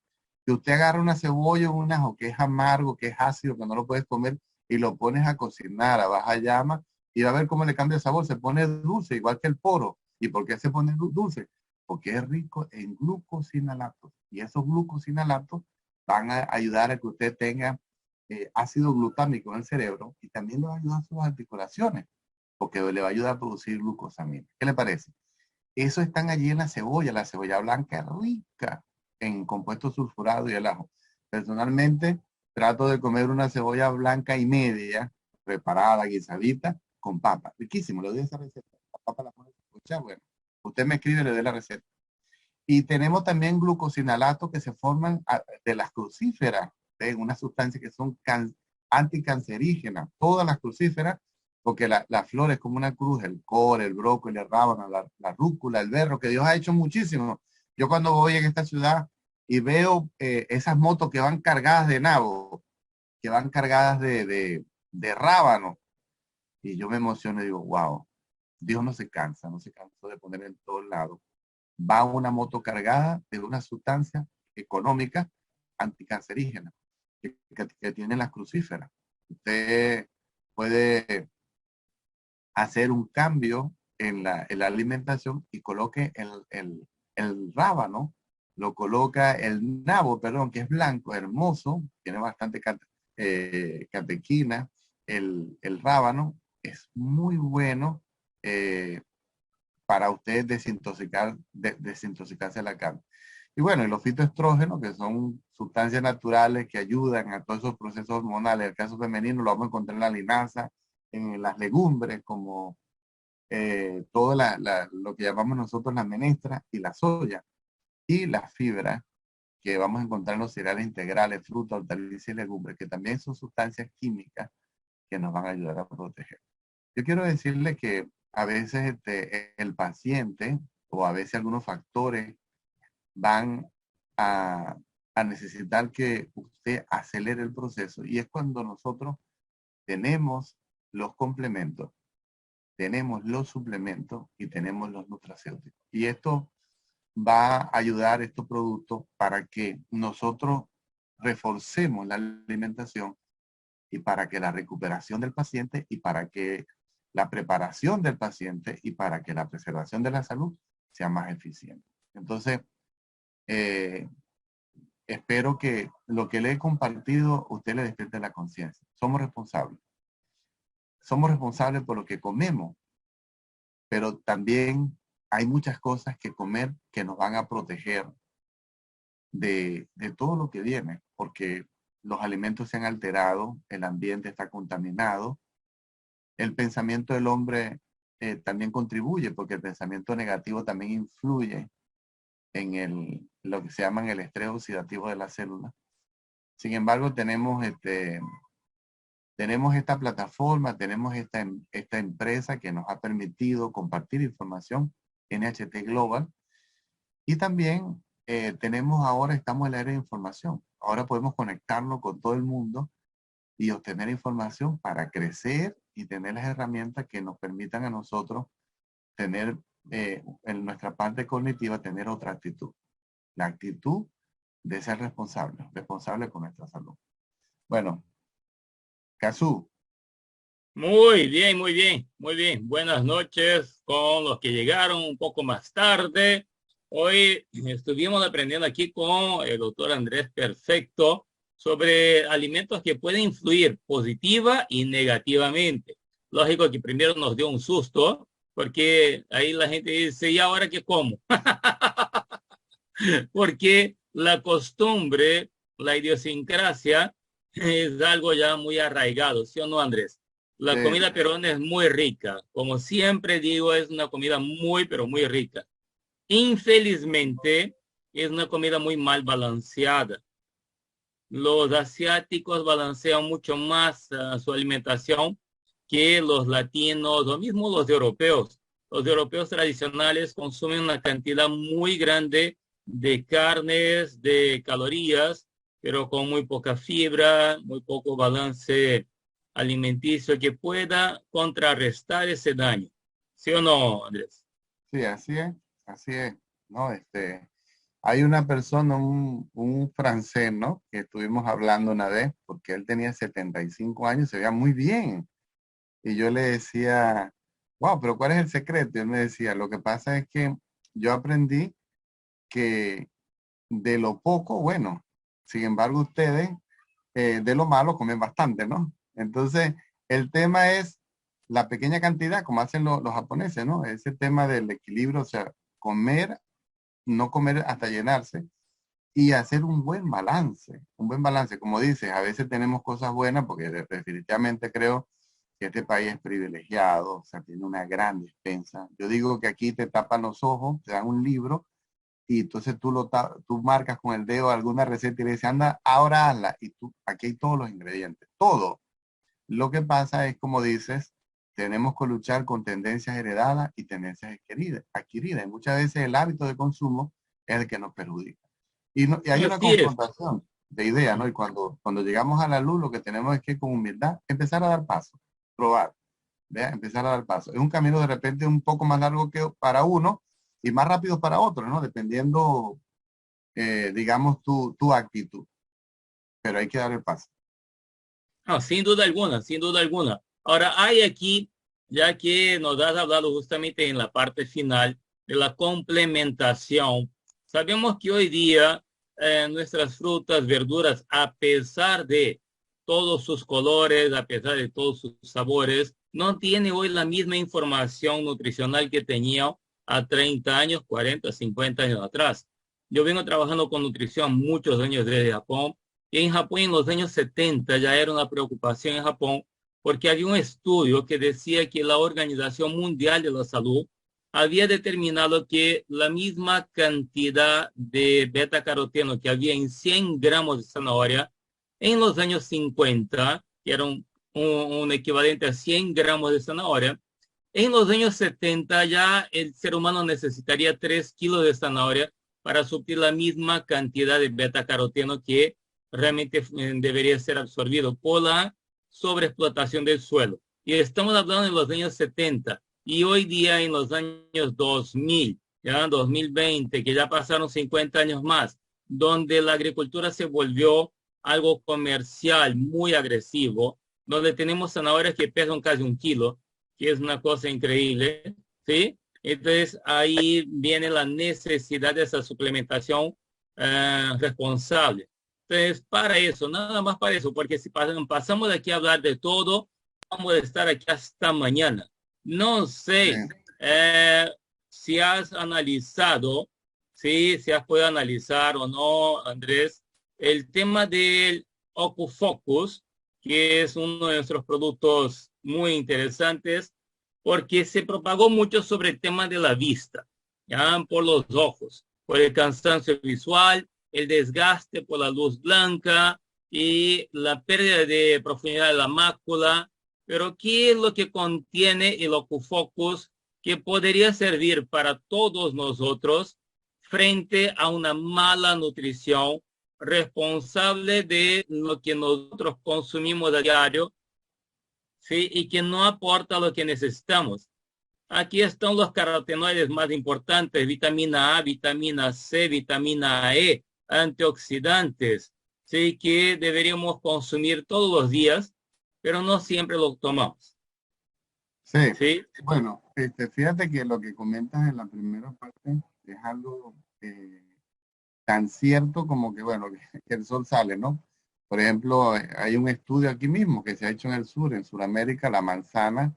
que usted agarra una cebolla o un ajo que es amargo, que es ácido, que no lo puedes comer, y lo pones a cocinar a baja llama, y va a ver cómo le cambia el sabor. Se pone dulce, igual que el poro. ¿Y por qué se pone dulce? Porque es rico en glucosinalatos. Y esos glucosinalatos van a ayudar a que usted tenga ácido glutámico en el cerebro y también le va a ayudar a sus articulaciones, porque le va a ayudar a producir glucosamina. ¿Qué le parece? Eso están allí en la cebolla blanca es rica en compuestos sulfurados y el ajo. Personalmente, trato de comer una cebolla blanca y media, preparada, guisadita, con papa. Riquísimo, le doy esa receta. La papa la pone a escuchar, bueno. Usted me escribe y le doy la receta. Y tenemos también glucosinalatos que se forman de las crucíferas, de una sustancia que son anticancerígenas. Todas las crucíferas, porque la flor es como una cruz, el col, el brócoli, el rábano, la rúcula, el berro, que Dios ha hecho muchísimo. Yo cuando voy en esta ciudad y veo esas motos que van cargadas de nabo, que van cargadas de rábano, y yo me emociono y digo, wow, Dios no se cansa, no se cansó de poner en todos lados. Va una moto cargada de una sustancia económica anticancerígena que tienen las crucíferas. Usted puede hacer un cambio en la alimentación y coloque el rábano, lo coloca el nabo, perdón, que es blanco, hermoso, tiene bastante catequina, el rábano es muy bueno para usted desintoxicarse la carne. Y bueno, y los fitoestrógenos, que son sustancias naturales que ayudan a todos esos procesos hormonales. En el caso femenino lo vamos a encontrar en la linaza, en las legumbres, como todo lo que llamamos nosotros la menestra y la soya. Y la fibra, que vamos a encontrar en los cereales integrales, frutas, hortalizas y legumbres, que también son sustancias químicas que nos van a ayudar a proteger. Yo quiero decirle que a veces el paciente o a veces algunos factores van a, a necesitar que usted acelere el proceso. Y es cuando nosotros tenemos los complementos, tenemos los suplementos y tenemos los nutracéuticos. Y esto va a ayudar estos productos para que nosotros reforcemos la alimentación y para que la recuperación del paciente y para que la preparación del paciente y para que la preservación de la salud sea más eficiente. Entonces, espero que lo que le he compartido usted le despierte la conciencia. Somos responsables. Somos responsables por lo que comemos, pero también hay muchas cosas que comer que nos van a proteger de todo lo que viene, porque los alimentos se han alterado, el ambiente está contaminado, el pensamiento del hombre también contribuye, porque el pensamiento negativo también influye en lo que se llama el estrés oxidativo de la célula. Sin embargo, tenemos esta plataforma, tenemos esta empresa que nos ha permitido compartir información, NHT Global, y también estamos en la era de información. Ahora podemos conectarlo con todo el mundo y obtener información para crecer y tener las herramientas que nos permitan a nosotros tener, en nuestra parte cognitiva, tener otra actitud. La actitud de ser responsable con nuestra salud. Bueno, Cazú. Muy bien, muy bien, muy bien. Buenas noches con los que llegaron un poco más tarde. Hoy estuvimos aprendiendo aquí con el doctor Andrés Perfecto sobre alimentos que pueden influir positiva y negativamente. Lógico que primero nos dio un susto, porque ahí la gente dice, ¿y ahora qué como? Porque la costumbre, la idiosincrasia es algo ya muy arraigado, ¿sí o no, Andrés? La comida peruana es muy rica. Como siempre digo, es una comida muy, pero muy rica. Infelizmente, es una comida muy mal balanceada. Los asiáticos balancean mucho más su alimentación que los latinos o mismo los europeos. Los europeos tradicionales consumen una cantidad muy grande de carnes, de calorías, pero con muy poca fibra, muy poco balance alimenticio que pueda contrarrestar ese daño. ¿Sí o no, Andrés? Sí, así es, ¿no? Hay una persona, un francés, ¿no? Que estuvimos hablando una vez, porque él tenía 75 años, se veía muy bien. Y yo le decía, wow, pero ¿cuál es el secreto? Y él me decía, lo que pasa es que yo aprendí que de lo poco, bueno, sin embargo ustedes de lo malo comen bastante, ¿no? Entonces, el tema es la pequeña cantidad, como hacen los japoneses, ¿no? Ese tema del equilibrio, o sea, comer, no comer hasta llenarse y hacer un buen balance, como dices, a veces tenemos cosas buenas porque definitivamente creo que este país es privilegiado, o sea, tiene una gran despensa. Yo digo que aquí te tapan los ojos, te dan un libro y entonces tú marcas con el dedo alguna receta y le dices, anda, ahora hazla. Y aquí hay todos los ingredientes, todo. Lo que pasa es, como dices, tenemos que luchar con tendencias heredadas y tendencias adquiridas. Y muchas veces el hábito de consumo es el que nos perjudica. Y hay una Así es. confrontación de ideas, ¿no? Y cuando llegamos a la luz, lo que tenemos es que con humildad empezar a dar paso, probar, ¿vea? Empezar a dar paso. Es un camino de repente un poco más largo que para uno y más rápido para otro, ¿no? Dependiendo, digamos, tu actitud. Pero hay que dar el paso. No, sin duda alguna, sin duda alguna. Ahora, hay aquí, ya que nos has hablado justamente en la parte final de la complementación, sabemos que hoy día nuestras frutas, verduras, a pesar de todos sus colores, a pesar de todos sus sabores, no tiene hoy la misma información nutricional que tenía a 30 años, 40, 50 años atrás. Yo vengo trabajando con nutrición muchos años desde Japón y en Japón en los años 70 ya era una preocupación en Japón porque había un estudio que decía que la Organización Mundial de la Salud había determinado que la misma cantidad de beta-caroteno que había en 100 gramos de zanahoria en los años 50, que era un equivalente a 100 gramos de zanahoria, En los años 70 ya el ser humano necesitaría 3 kilos de zanahoria para suplir la misma cantidad de betacaroteno que realmente debería ser absorbido por la sobreexplotación del suelo. Y estamos hablando de los años 70 y hoy día en los años 2000, ya 2020, que ya pasaron 50 años más, donde la agricultura se volvió algo comercial muy agresivo, donde tenemos zanahorias que pesan casi 1 kilo, que es una cosa increíble, ¿sí? Entonces ahí viene la necesidad de esa suplementación responsable. Entonces, para eso, nada más para eso, porque si pasamos de aquí a hablar de todo, vamos a estar aquí hasta mañana. No sé Sí. si has analizado, sí, si has podido analizar o no, Andrés, el tema del OcuFocus, que es uno de nuestros productos muy interesantes, porque se propagó mucho sobre el tema de la vista, ya por los ojos, por el cansancio visual, el desgaste por la luz blanca y la pérdida de profundidad de la mácula. Pero ¿qué es lo que contiene el OcuFocus que podría servir para todos nosotros frente a una mala nutrición responsable de lo que nosotros consumimos a diario, ¿sí? Y que no aporta lo que necesitamos? Aquí están los carotenoides más importantes: vitamina A, vitamina C, vitamina E, antioxidantes, ¿sí? Que deberíamos consumir todos los días, pero no siempre los tomamos, Sí, ¿sí? bueno, fíjate que lo que comentas en la primera parte es algo tan cierto como que, bueno, que el sol sale, ¿no? Por ejemplo, hay un estudio aquí mismo que se ha hecho en el sur, en Sudamérica, la manzana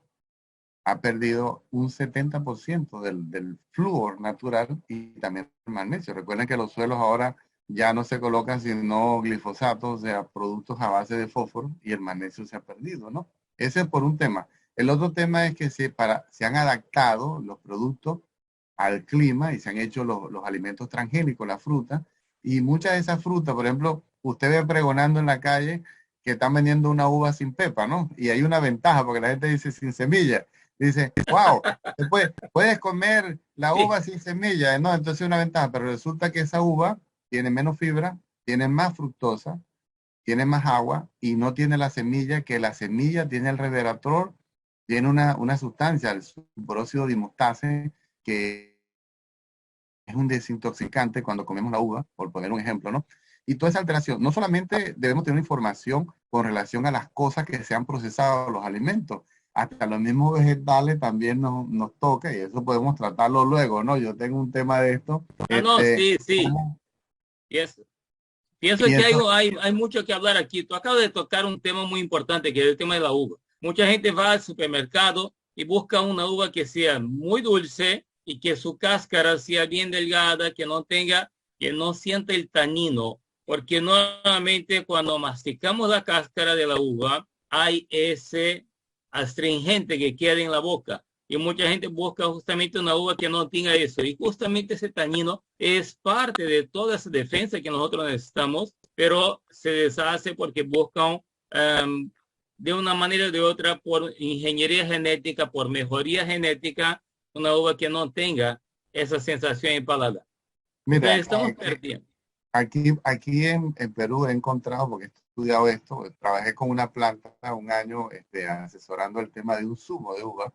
ha perdido un 70% del flúor natural y también el magnesio. Recuerden que los suelos ahora ya no se colocan sino glifosatos, o sea, productos a base de fósforo, y el magnesio se ha perdido, ¿no? Ese es por un tema. El otro tema es que se han adaptado los productos al clima y se han hecho los alimentos transgénicos, la fruta, y muchas de esas frutas, por ejemplo, usted ve pregonando en la calle que están vendiendo una uva sin pepa, ¿no? Y hay una ventaja porque la gente dice sin semilla. Dice, wow, puedes comer la Sí. uva sin semilla, ¿no? Entonces es una ventaja, pero resulta que esa uva tiene menos fibra, tiene más fructosa, tiene más agua y no tiene la semilla, que la semilla tiene el resveratrol, tiene una sustancia, el superóxido dimostase, que es un desintoxicante cuando comemos la uva, por poner un ejemplo, ¿no? Y toda esa alteración, no solamente debemos tener información con relación a las cosas que se han procesado, los alimentos, hasta los mismos vegetales también nos toca y eso podemos tratarlo luego, ¿no? Yo tengo un tema de esto, Ah, no, sí, sí. ¿cómo? Yes. Pienso Y que entonces, hay mucho que hablar aquí. Tú acabas de tocar un tema muy importante, que es el tema de la uva. Mucha gente va al supermercado y busca una uva que sea muy dulce y que su cáscara sea bien delgada, que no sienta el tanino, porque nuevamente cuando masticamos la cáscara de la uva, hay ese astringente que queda en la boca. Y mucha gente busca justamente una uva que no tenga eso. Y justamente ese tanino es parte de toda esa defensa que nosotros necesitamos, pero se deshace porque buscan de una manera o de otra, por ingeniería genética, por mejoría genética, una uva que no tenga esa sensación en paladar. mira, Entonces estamos perdiendo. aquí en Perú he encontrado, porque he estudiado esto, trabajé con una planta un año asesorando el tema de un zumo de uva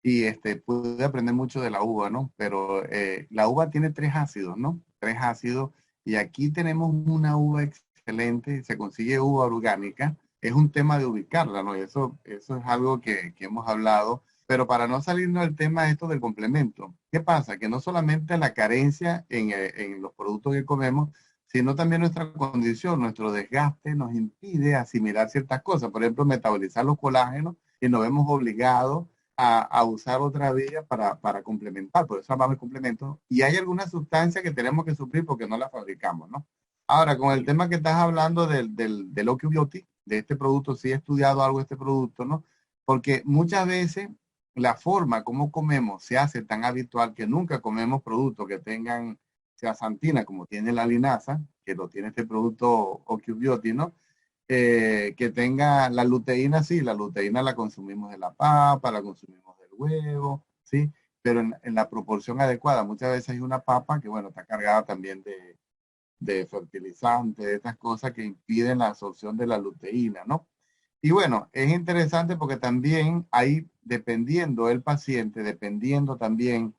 y pude aprender mucho de la uva, ¿no? Pero la uva tiene tres ácidos, ¿no? Tres ácidos y aquí tenemos una uva excelente, se consigue uva orgánica, es un tema de ubicarla, ¿no? Y eso es algo que hemos hablado, pero para no salirnos del tema esto del complemento, ¿qué pasa? Que no solamente la carencia en los productos que comemos, sino también nuestra condición, nuestro desgaste nos impide asimilar ciertas cosas, por ejemplo, metabolizar los colágenos y nos vemos obligados a usar otra vía para complementar, por eso hablamos de complemento, y hay algunas sustancias que tenemos que suplir porque no las fabricamos, ¿no? Ahora, con el tema que estás hablando del Ocubiotic, de este producto, sí he estudiado algo de este producto, ¿no? Porque muchas veces la forma como comemos se hace tan habitual que nunca comemos productos que tengan zeaxantina, como tiene la linaza, que lo tiene este producto Ocubiotic, ¿no? Que tenga la luteína, sí, la luteína la consumimos de la papa, la consumimos del huevo, ¿sí? Pero en la proporción adecuada. Muchas veces hay una papa que, bueno, está cargada también de fertilizantes, de estas cosas que impiden la absorción de la luteína, ¿no? Y bueno, es interesante porque también ahí, dependiendo del paciente, dependiendo también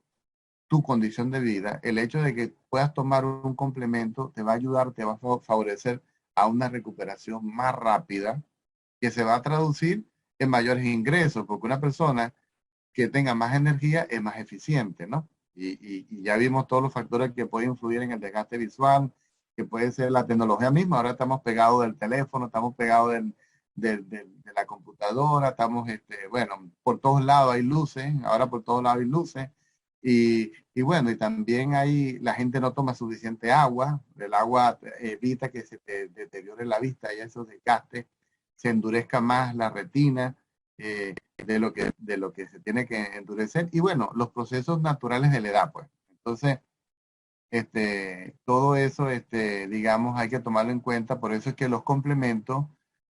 tu condición de vida, el hecho de que puedas tomar un complemento te va a ayudar, te va a favorecer a una recuperación más rápida que se va a traducir en mayores ingresos, porque una persona que tenga más energía es más eficiente, ¿no? Y ya vimos todos los factores que pueden influir en el desgaste visual, que puede ser la tecnología misma. Ahora estamos pegados del teléfono, estamos pegados de la computadora, estamos, bueno, por todos lados hay luces, ahora por todos lados hay luces. Y bueno, y también hay, la gente no toma suficiente agua, el agua evita que se te deteriore la vista y eso desgaste, se endurezca más la retina. De lo que se tiene que endurecer. Y bueno, los procesos naturales de la edad, pues. Entonces, todo eso, digamos, hay que tomarlo en cuenta. Por eso es que los complementos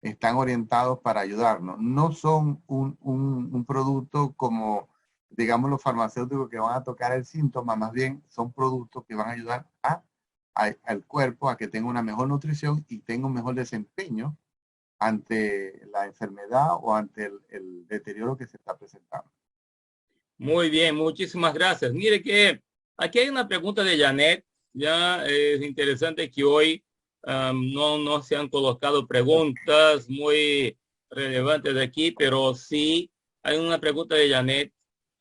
están orientados para ayudarnos. No son un producto como, digamos, los farmacéuticos que van a tocar el síntoma, más bien son productos que van a ayudar al cuerpo a que tenga una mejor nutrición y tenga un mejor desempeño ante la enfermedad o ante el deterioro que se está presentando. Muy bien, muchísimas gracias. Mire que aquí hay una pregunta de Janet. Ya es interesante que hoy no se han colocado preguntas muy relevantes de aquí, pero sí hay una pregunta de Janet.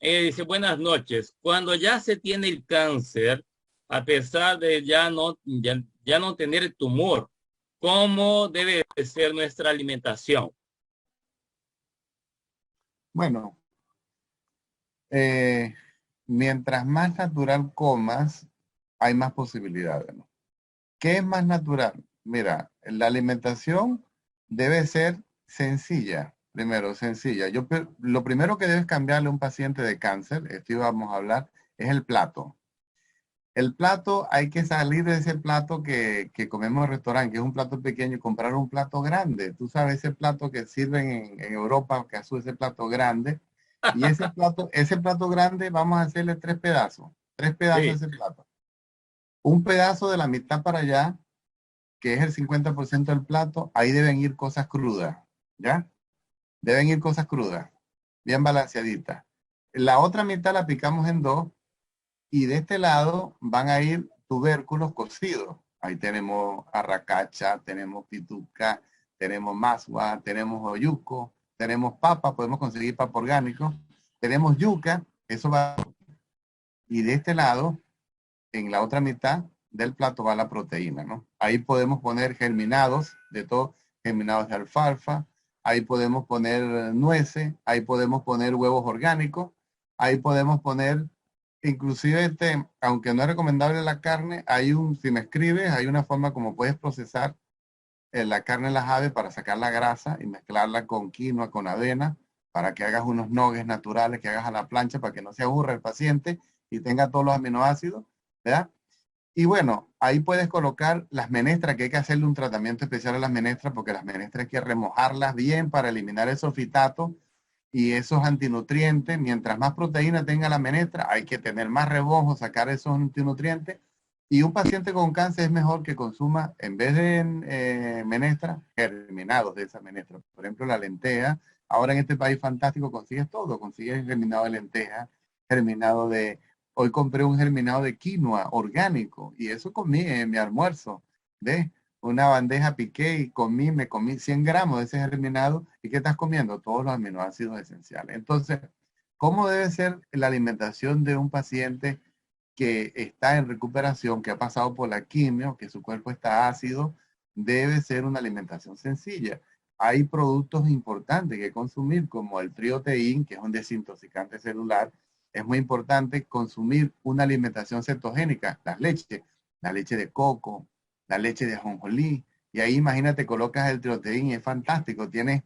Ella dice, buenas noches. Cuando ya se tiene el cáncer, a pesar de ya no tener tumor, ¿cómo debe ser nuestra alimentación? Bueno, eh, mientras más natural comas, hay más posibilidades, ¿no? ¿Qué es más natural? Mira, la alimentación debe ser sencilla. Primero, sencilla. Lo primero que debes cambiarle a un paciente de cáncer, esto íbamos a hablar, es el plato. El plato, hay que salir de ese plato que comemos en el restaurante, que es un plato pequeño, y comprar un plato grande. Tú sabes, ese plato que sirven en Europa, que azul, ese plato grande. Y ese plato grande, vamos a hacerle tres pedazos de Sí, ese plato. Un pedazo de la mitad para allá, que es el 50% del plato, ahí deben ir cosas crudas, ¿ya? Deben ir cosas crudas, bien balanceaditas. La otra mitad la picamos en dos y de este lado van a ir tubérculos cocidos. Ahí tenemos arracacha, tenemos pituca, tenemos masua, tenemos oyuco, tenemos papa, podemos conseguir papa orgánico, tenemos yuca, eso va. Y de este lado, en la otra mitad del plato va la proteína, ¿no? Ahí podemos poner germinados de todo, germinados de alfalfa, ahí podemos poner nueces, ahí podemos poner huevos orgánicos, ahí podemos poner, inclusive, aunque no es recomendable la carne, si me escribes, hay una forma como puedes procesar la carne de las aves para sacar la grasa y mezclarla con quinoa, con avena, para que hagas unos nuggets naturales que hagas a la plancha para que no se aburra el paciente y tenga todos los aminoácidos, ¿verdad? Y bueno, ahí puedes colocar las menestras, que hay que hacerle un tratamiento especial a las menestras, porque las menestras hay que remojarlas bien para eliminar el sulfitato y esos antinutrientes. Mientras más proteína tenga la menestra, hay que tener más remojo, sacar esos antinutrientes. Y un paciente con cáncer es mejor que consuma, en vez de menestra, germinados de esa menestra. Por ejemplo, la lenteja. Ahora en este país fantástico consigues todo. Consigues germinado de lenteja, germinado de... Hoy compré un germinado de quinoa orgánico y eso comí en mi almuerzo. ¿Ves? Una bandeja piqué y me comí 100 gramos de ese germinado. ¿Y qué estás comiendo? Todos los aminoácidos esenciales. Entonces, ¿cómo debe ser la alimentación de un paciente que está en recuperación, que ha pasado por la quimio, que su cuerpo está ácido? Debe ser una alimentación sencilla. Hay productos importantes que consumir, como el trioteín, que es un desintoxicante celular. Es muy importante consumir una alimentación cetogénica, la leche de coco, la leche de ajonjolí, y ahí imagínate, colocas el trioteín y es fantástico, tienes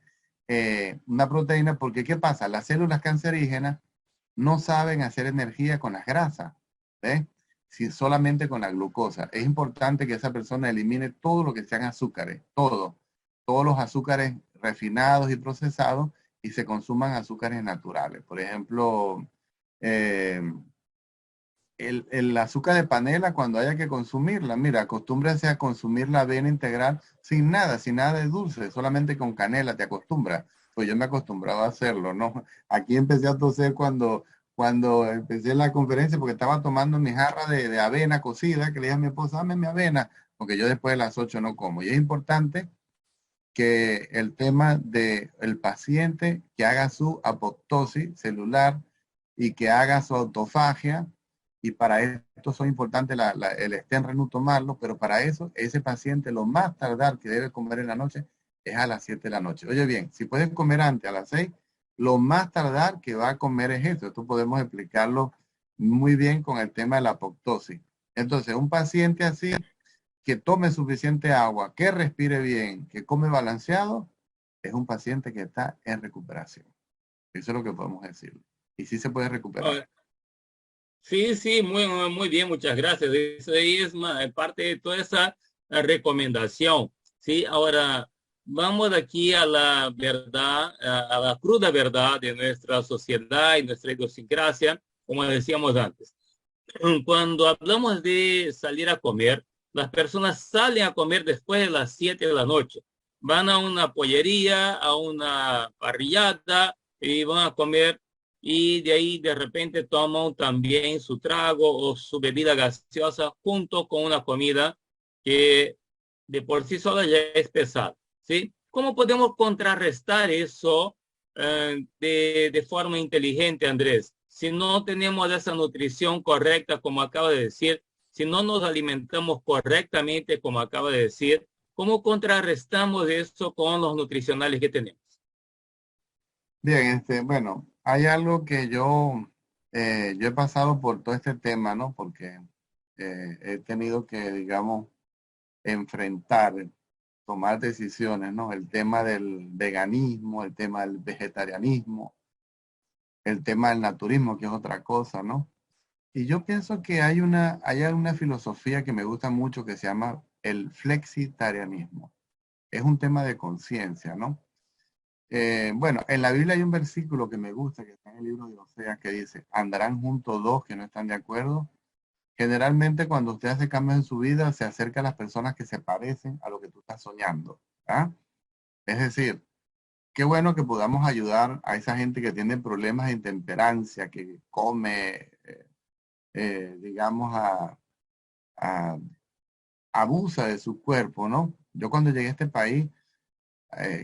una proteína, porque ¿qué pasa? Las células cancerígenas no saben hacer energía con las grasas, ¿ves? Si solamente con la glucosa. Es importante que esa persona elimine todo lo que sean azúcares, todos los azúcares refinados y procesados, y se consuman azúcares naturales. Por ejemplo, eh, el azúcar de panela cuando haya que consumirla, mira, acostúmbrase a consumir la avena integral sin nada de dulce, solamente con canela, te acostumbras. Pues yo me acostumbraba a hacerlo, ¿no? Aquí empecé a toser cuando empecé la conferencia porque estaba tomando mi jarra de avena cocida, que le dije a mi esposa, dame mi avena, porque yo después de las 8 no como. Y es importante que el tema de el paciente que haga su apoptosis celular y que haga su autofagia, y para esto son importantes el Stenren tomarlo, pero para eso ese paciente lo más tardar que debe comer en la noche es a las 7 de la noche. Oye bien, si puedes comer antes a las 6, lo más tardar que va a comer es eso. Esto podemos explicarlo muy bien con el tema de la apoptosis. Entonces, un paciente así que tome suficiente agua, que respire bien, que come balanceado, es un paciente que está en recuperación. Eso es lo que podemos decir. Y sí se puede recuperar. Ah, sí, sí, muy bien, muchas gracias. Eso ahí es parte de toda esa recomendación. Sí, ahora vamos de aquí a la verdad, a la cruda verdad de nuestra sociedad y nuestra idiosincrasia, como decíamos antes. Cuando hablamos de salir a comer, las personas salen a comer después de las 7 de la noche. Van a una pollería, a una parrillada y van a comer y de ahí de repente toman también su trago o su bebida gaseosa junto con una comida que de por sí sola ya es pesada, ¿sí? ¿Cómo podemos contrarrestar eso de forma inteligente, Andrés? Si no tenemos esa nutrición correcta, como acaba de decir, si no nos alimentamos correctamente, como acaba de decir, ¿cómo contrarrestamos eso con los nutricionales que tenemos? Bien, bueno, hay algo que yo he pasado por todo este tema, ¿no? Porque he tenido que, digamos, enfrentar, tomar decisiones, ¿no? El tema del veganismo, el tema del vegetarianismo, el tema del naturismo, que es otra cosa, ¿no? Y yo pienso que hay una filosofía que me gusta mucho que se llama el flexitarianismo. Es un tema de conciencia, ¿no? Bueno, en la Biblia hay un versículo que me gusta, que está en el libro de Oseas, que dice, andarán juntos dos que no están de acuerdo. Generalmente cuando usted hace cambios en su vida, se acerca a las personas que se parecen a lo que tú estás soñando. ¿Ah? Es decir, qué bueno que podamos ayudar a esa gente que tiene problemas de intemperancia, que come, digamos, a- abusa de su cuerpo, ¿no? Yo cuando llegué a este país,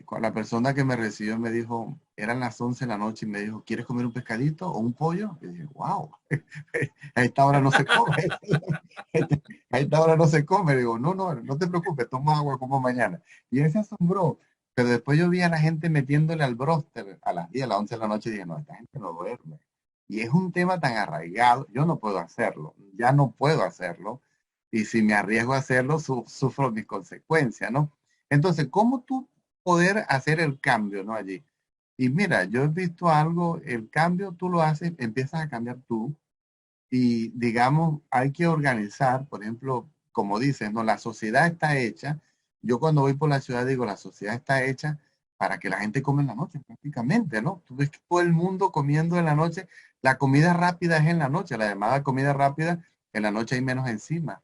con la persona que me recibió me dijo, eran las 11 de la noche y me dijo, ¿quieres comer un pescadito o un pollo? Y dije, wow, a esta hora no se come. A esta hora no se come. Digo, no, no, no te preocupes, toma agua como mañana. Y él se asombró. Pero después yo vi a la gente metiéndole al bróster a las 10, a las 11 de la noche y dije, no, esta gente no duerme. Y es un tema tan arraigado, yo no puedo hacerlo, ya no puedo hacerlo. Y si me arriesgo a hacerlo, sufro mis consecuencias, ¿no? Entonces, ¿cómo tú poder hacer el cambio, ¿no? Allí. Y mira, yo he visto algo, el cambio tú lo haces, empiezas a cambiar tú y digamos, hay que organizar, por ejemplo, como dices, ¿no? La sociedad está hecha. Yo cuando voy por la ciudad digo, la sociedad está hecha para que la gente come en la noche, prácticamente, ¿no? Tú ves que todo el mundo comiendo en la noche, la comida rápida es en la noche, la llamada comida rápida, en la noche hay menos enzimas.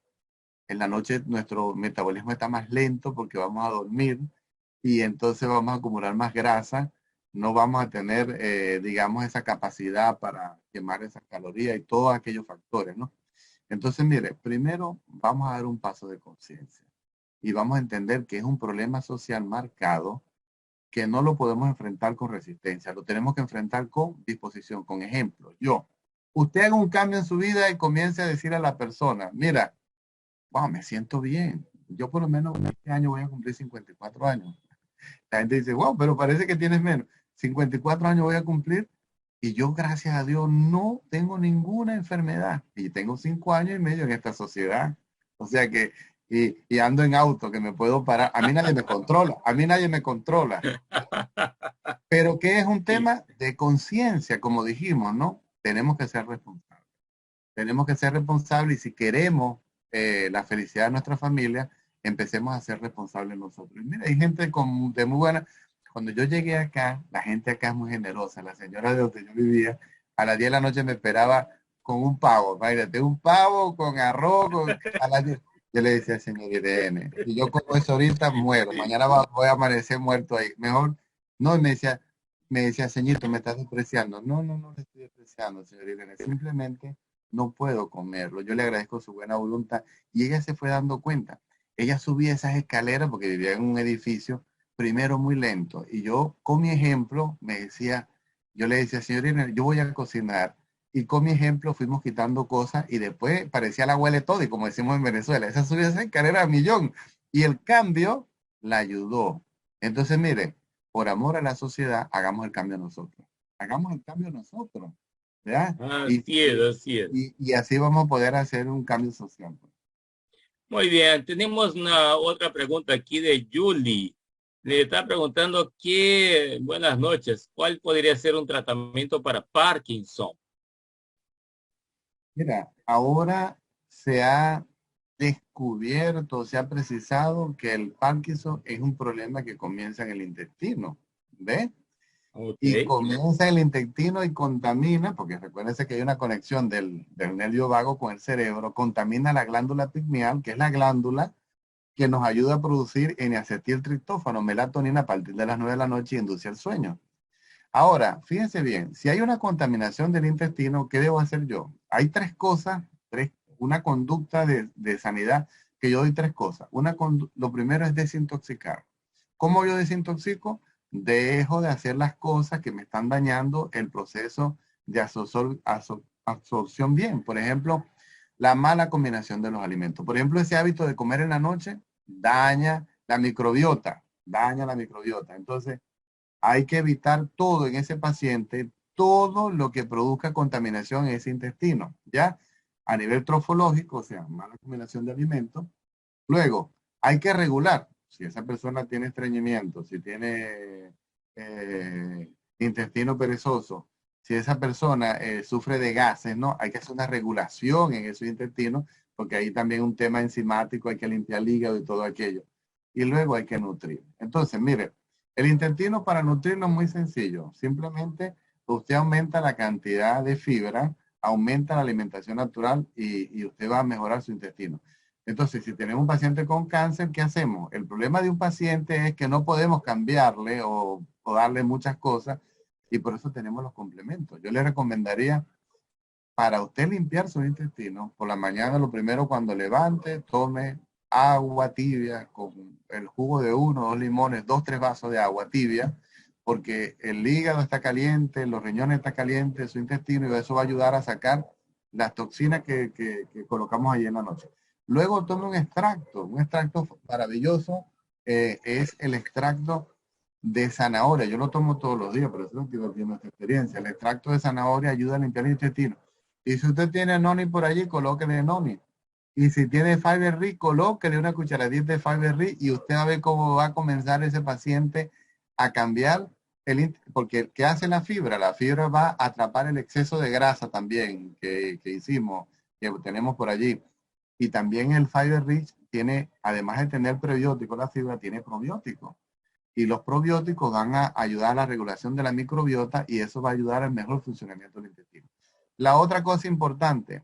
En la noche nuestro metabolismo está más lento porque vamos a dormir y entonces vamos a acumular más grasa, no vamos a tener, digamos, esa capacidad para quemar esas calorías y todos aquellos factores, ¿no? Entonces, mire, primero vamos a dar un paso de conciencia y vamos a entender que es un problema social marcado que no lo podemos enfrentar con resistencia, lo tenemos que enfrentar con disposición, con ejemplo. Usted haga un cambio en su vida y comience a decir a la persona, mira, wow, me siento bien. Yo por lo menos este año voy a cumplir 54 años. La gente dice, wow, pero parece que tienes menos. 54 años voy a cumplir y yo, gracias a Dios, no tengo ninguna enfermedad. Y tengo 5 años y medio en esta sociedad. O sea que, y ando en auto, que me puedo parar. A mí nadie me controla, a mí nadie me controla. Pero que es un Sí. tema de conciencia, como dijimos, ¿no? Tenemos que ser responsables. Tenemos que ser responsables y si queremos la felicidad de nuestra familia, empecemos a ser responsables nosotros. Y mira, hay gente de muy buena. Cuando yo llegué acá, la gente acá es muy generosa. La señora de donde yo vivía, a las 10 de la noche me esperaba con un pavo. Imagínate, un pavo con arroz, a las 10. Yo le decía, señor Irene, si yo como eso ahorita, muero. Mañana voy a amanecer muerto ahí. Mejor, no, y me decía, señorito, me estás despreciando. No, no, no le estoy despreciando, señor Irene. Simplemente no puedo comerlo. Yo le agradezco su buena voluntad. Y ella se fue dando cuenta. Ella subía esas escaleras porque vivía en un edificio primero muy lento. Y yo, con mi ejemplo, yo le decía, señorina, yo voy a cocinar. Y con mi ejemplo fuimos quitando cosas y después parecía la huele todo, y como decimos en Venezuela, esa subida esa escalera a millón. Y el cambio la ayudó. Entonces, mire, por amor a la sociedad, hagamos el cambio nosotros. Hagamos el cambio nosotros, ¿verdad? Y, Así es, y, así es. y así vamos a poder hacer un cambio social. Muy bien, tenemos una otra pregunta aquí de Julie. Le está preguntando buenas noches, ¿cuál podría ser un tratamiento para Parkinson? Mira, ahora se ha descubierto, se ha precisado que el Parkinson es un problema que comienza en el intestino, ¿ves? Ok. Y comienza en el intestino y contamina, porque recuérdense que hay una conexión del nervio vago con el cerebro, contamina la glándula pineal, que es la glándula que nos ayuda a producir N-acetiltriptófano, melatonina a partir de las 9 de la noche y induce el sueño. Ahora, fíjense bien, si hay una contaminación del intestino, ¿qué debo hacer yo? Hay tres cosas, una conducta de sanidad que yo doy tres cosas. Lo primero es desintoxicar. ¿Cómo yo desintoxico? Dejo de hacer las cosas que me están dañando el proceso de absorción bien. Por ejemplo, la mala combinación de los alimentos. Por ejemplo, ese hábito de comer en la noche daña la microbiota, daña la microbiota. Entonces, hay que evitar todo en ese paciente, todo lo que produzca contaminación en ese intestino, ¿ya? A nivel trofológico, o sea, mala combinación de alimentos. Luego, hay que regular. Si esa persona tiene estreñimiento, si tiene intestino perezoso, si esa persona sufre de gases, ¿no? Hay que hacer una regulación en esos intestinos, porque ahí también un tema enzimático, hay que limpiar el hígado y todo aquello. Y luego hay que nutrir. Entonces, mire, el intestino para nutrirlo es muy sencillo. Simplemente usted aumenta la cantidad de fibra, aumenta la alimentación natural y usted va a mejorar su intestino. Entonces, si tenemos un paciente con cáncer, ¿qué hacemos? El problema de un paciente es que no podemos cambiarle o darle muchas cosas y por eso tenemos los complementos. Yo le recomendaría para usted limpiar su intestino, por la mañana lo primero cuando levante, tome agua tibia con el jugo de 1 o 2 limones, 2, 3 vasos de agua tibia, porque el hígado está caliente, los riñones están calientes, su intestino, y eso va a ayudar a sacar las toxinas que colocamos ahí en la noche. Luego tome un extracto maravilloso, es el extracto de zanahoria. Yo lo tomo todos los días, pero eso es lo que tiene esta experiencia. El extracto de zanahoria ayuda a limpiar el intestino. Y si usted tiene noni por allí, colóquele noni. Y si tiene Fiber Rich, colóquele una cucharadita de Fiber Rich y usted va a ver cómo va a comenzar ese paciente a cambiar porque ¿qué hace la fibra? La fibra va a atrapar el exceso de grasa también que hicimos, que tenemos por allí. Y también el Fiber Rich tiene, además de tener prebiótico, la fibra tiene probiótico. Y los probióticos van a ayudar a la regulación de la microbiota y eso va a ayudar al mejor funcionamiento del intestino. La otra cosa importante,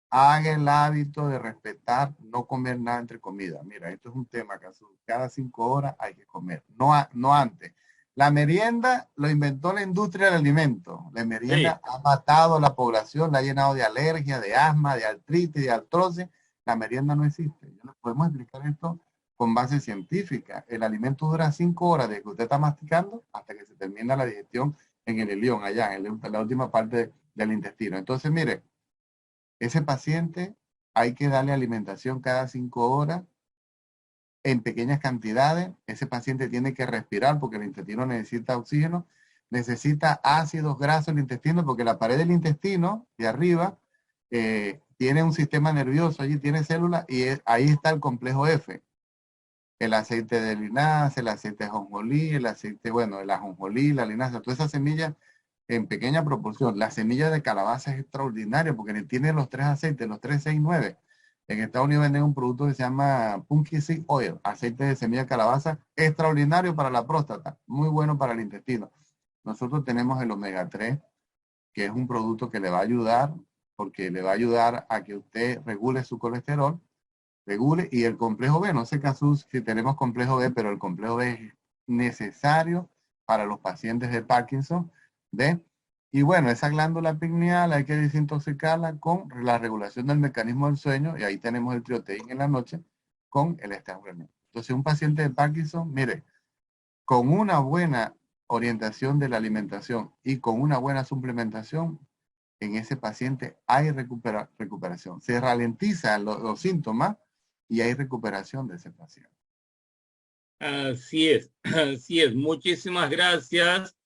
haga el hábito de respetar, no comer nada entre comidas. Mira, esto es un tema que cada 5 horas hay que comer, no antes. La merienda lo inventó la industria del alimento. La Sí. merienda ha matado a la población, la ha llenado de alergia, de asma, de artritis, de artrosis. La merienda no existe. Ya les podemos explicar esto con base científica. El alimento dura 5 horas desde que usted está masticando hasta que se termina la digestión en el ilión, allá, en la última parte del intestino. Entonces, mire, ese paciente hay que darle alimentación cada 5 horas en pequeñas cantidades. Ese paciente tiene que respirar porque el intestino necesita oxígeno, necesita ácidos grasos en el intestino porque la pared del intestino de arriba tiene un sistema nervioso, allí tiene células y ahí está el complejo F. El aceite de linaza, el aceite de ajonjolí, el aceite, bueno, el ajonjolí, la linaza, todas esas semillas en pequeña proporción. La semilla de calabaza es extraordinaria porque tiene los tres aceites, los 3, 6, 9. En Estados Unidos venden un producto que se llama Pumpkin Seed Oil, aceite de semilla de calabaza, extraordinario para la próstata, muy bueno para el intestino. Nosotros tenemos el omega 3, que es un producto que le va a ayudar, porque le va a ayudar a que usted regule su colesterol, regule, y el complejo B, no sé Casus si tenemos complejo B, pero el complejo B es necesario para los pacientes de Parkinson, ¿ve? Y bueno, esa glándula pineal hay que desintoxicarla con la regulación del mecanismo del sueño, y ahí tenemos el trioteín en la noche con el estaureno. Entonces, un paciente de Parkinson, mire, con una buena orientación de la alimentación y con una buena suplementación, en ese paciente hay recuperación. Se ralentizan los síntomas y hay recuperación de ese paciente. Así es, así es. Muchísimas gracias.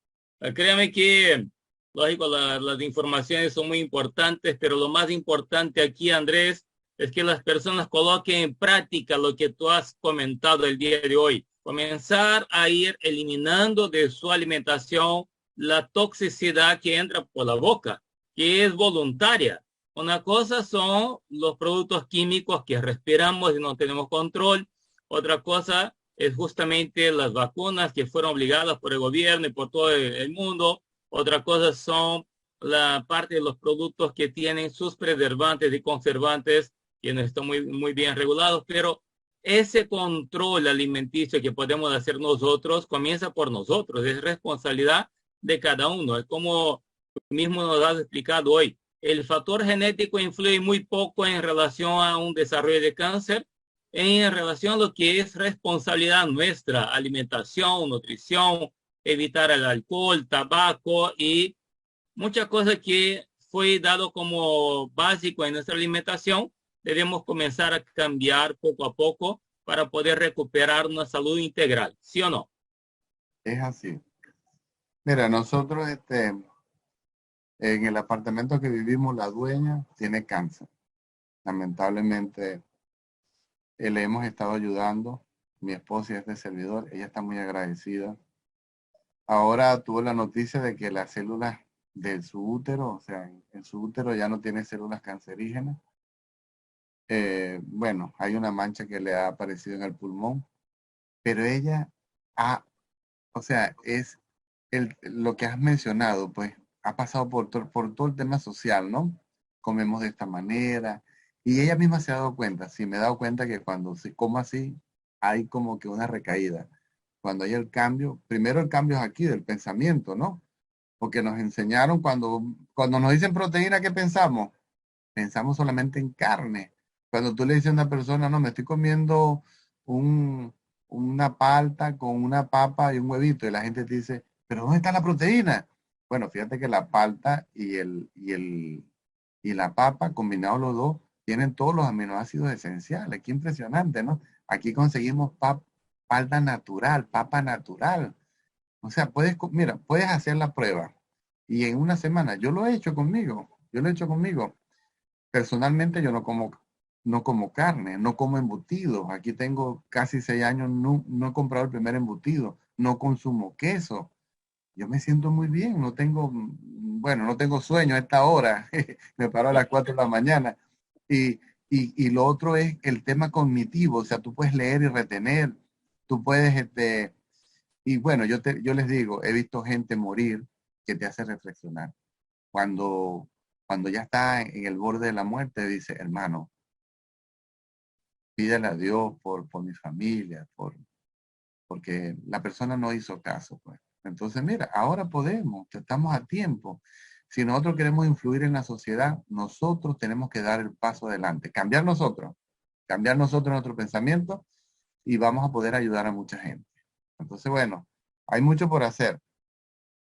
Créame que, lógico, las informaciones son muy importantes, pero lo más importante aquí, Andrés, es que las personas coloquen en práctica lo que tú has comentado el día de hoy. Comenzar a ir eliminando de su alimentación la toxicidad que entra por la boca, que es voluntaria. Una cosa son los productos químicos que respiramos y no tenemos control. Otra cosa es justamente las vacunas que fueron obligadas por el gobierno y por todo el mundo. Otra cosa son la parte de los productos que tienen sus preservantes y conservantes que no están muy bien regulados, pero ese control alimenticio que podemos hacer nosotros comienza por nosotros, es responsabilidad de cada uno. Es como tú mismo nos has explicado hoy. El factor genético influye muy poco en relación a un desarrollo de cáncer, en relación a lo que es responsabilidad nuestra, alimentación, nutrición, evitar el alcohol, tabaco y muchas cosas que fue dado como básico en nuestra alimentación, debemos comenzar a cambiar poco a poco para poder recuperar una salud integral, ¿sí o no? Es así. Mira, nosotros en el apartamento que vivimos, la dueña tiene cáncer. Lamentablemente, le hemos estado ayudando. Mi esposa y este servidor, ella está muy agradecida. Ahora tuvo la noticia de que las células de su útero, o sea, en su útero ya no tiene células cancerígenas. Bueno, hay una mancha que le ha aparecido en el pulmón, pero ella ha, o sea, es lo que has mencionado, pues ha pasado por todo el tema social, ¿no? Comemos de esta manera, y ella misma se ha dado cuenta, sí, me he dado cuenta que cuando se come así, hay como que una recaída. Cuando hay el cambio, primero el cambio es aquí del pensamiento, ¿no? Porque nos enseñaron cuando nos dicen proteína, ¿qué pensamos? Pensamos solamente en carne. Cuando tú le dices a una persona, no, me estoy comiendo un, una palta con una papa y un huevito, y la gente te dice, pero ¿dónde está la proteína? Bueno, fíjate que la palta y la papa, combinados los dos, tienen todos los aminoácidos esenciales. Qué impresionante, ¿no? Aquí conseguimos palta natural, papa natural. O sea, mira, puedes hacer la prueba. Y en una semana, yo lo he hecho conmigo, yo lo he hecho conmigo. Personalmente yo no como carne, no como embutidos. Aquí tengo casi 6 años, no he comprado el primer embutido, no consumo queso. Yo me siento muy bien, bueno, no tengo sueño a esta hora. Me paro a las 4 de la mañana. Y, y lo otro es el tema cognitivo, o sea, tú puedes leer y retener, tú puedes, y bueno, yo les digo, he visto gente morir que te hace reflexionar. Cuando, cuando ya está en el borde de la muerte, dice, hermano, pídele a Dios por mi familia, porque la persona no hizo caso, pues. Entonces, mira, ahora podemos, estamos a tiempo. Si nosotros queremos influir en la sociedad, nosotros tenemos que dar el paso adelante, cambiar nosotros nuestro pensamiento y vamos a poder ayudar a mucha gente. Entonces, bueno, hay mucho por hacer.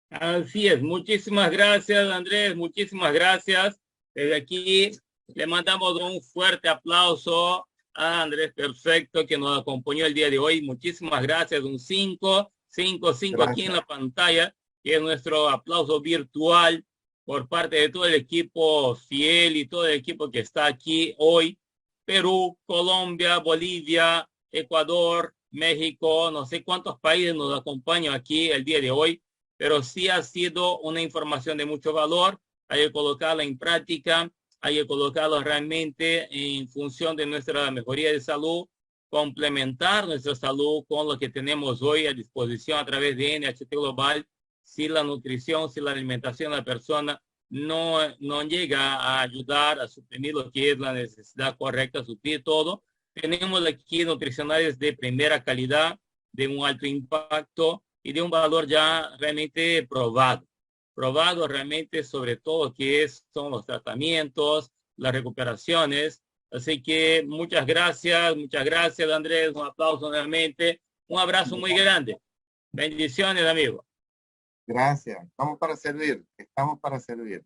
Así es, muchísimas gracias, Andrés, muchísimas gracias. Desde aquí le mandamos un fuerte aplauso a Andrés Perfecto que nos acompañó el día de hoy. Muchísimas gracias, un 5 aquí en Gracias. la pantalla, que es nuestro aplauso virtual por parte de todo el equipo fiel y todo el equipo que está aquí hoy. Perú, Colombia, Bolivia, Ecuador, México, no sé cuántos países nos acompañan aquí el día de hoy, pero sí ha sido una información de mucho valor. Hay que colocarla en práctica hay que colocarlo realmente en función de nuestra mejoría de salud, complementar nuestra salud con lo que tenemos hoy a disposición a través de NHT Global. Si la nutrición, si la alimentación de la persona no llega a ayudar a suprimir lo que es la necesidad correcta, suplir todo, tenemos aquí nutricionales de primera calidad, de un alto impacto y de un valor ya realmente probado. Probado realmente sobre todo que son los tratamientos, las recuperaciones. Así que muchas gracias Andrés, un aplauso nuevamente, un abrazo muy grande. Bendiciones, amigo. Gracias, estamos para servir, estamos para servir.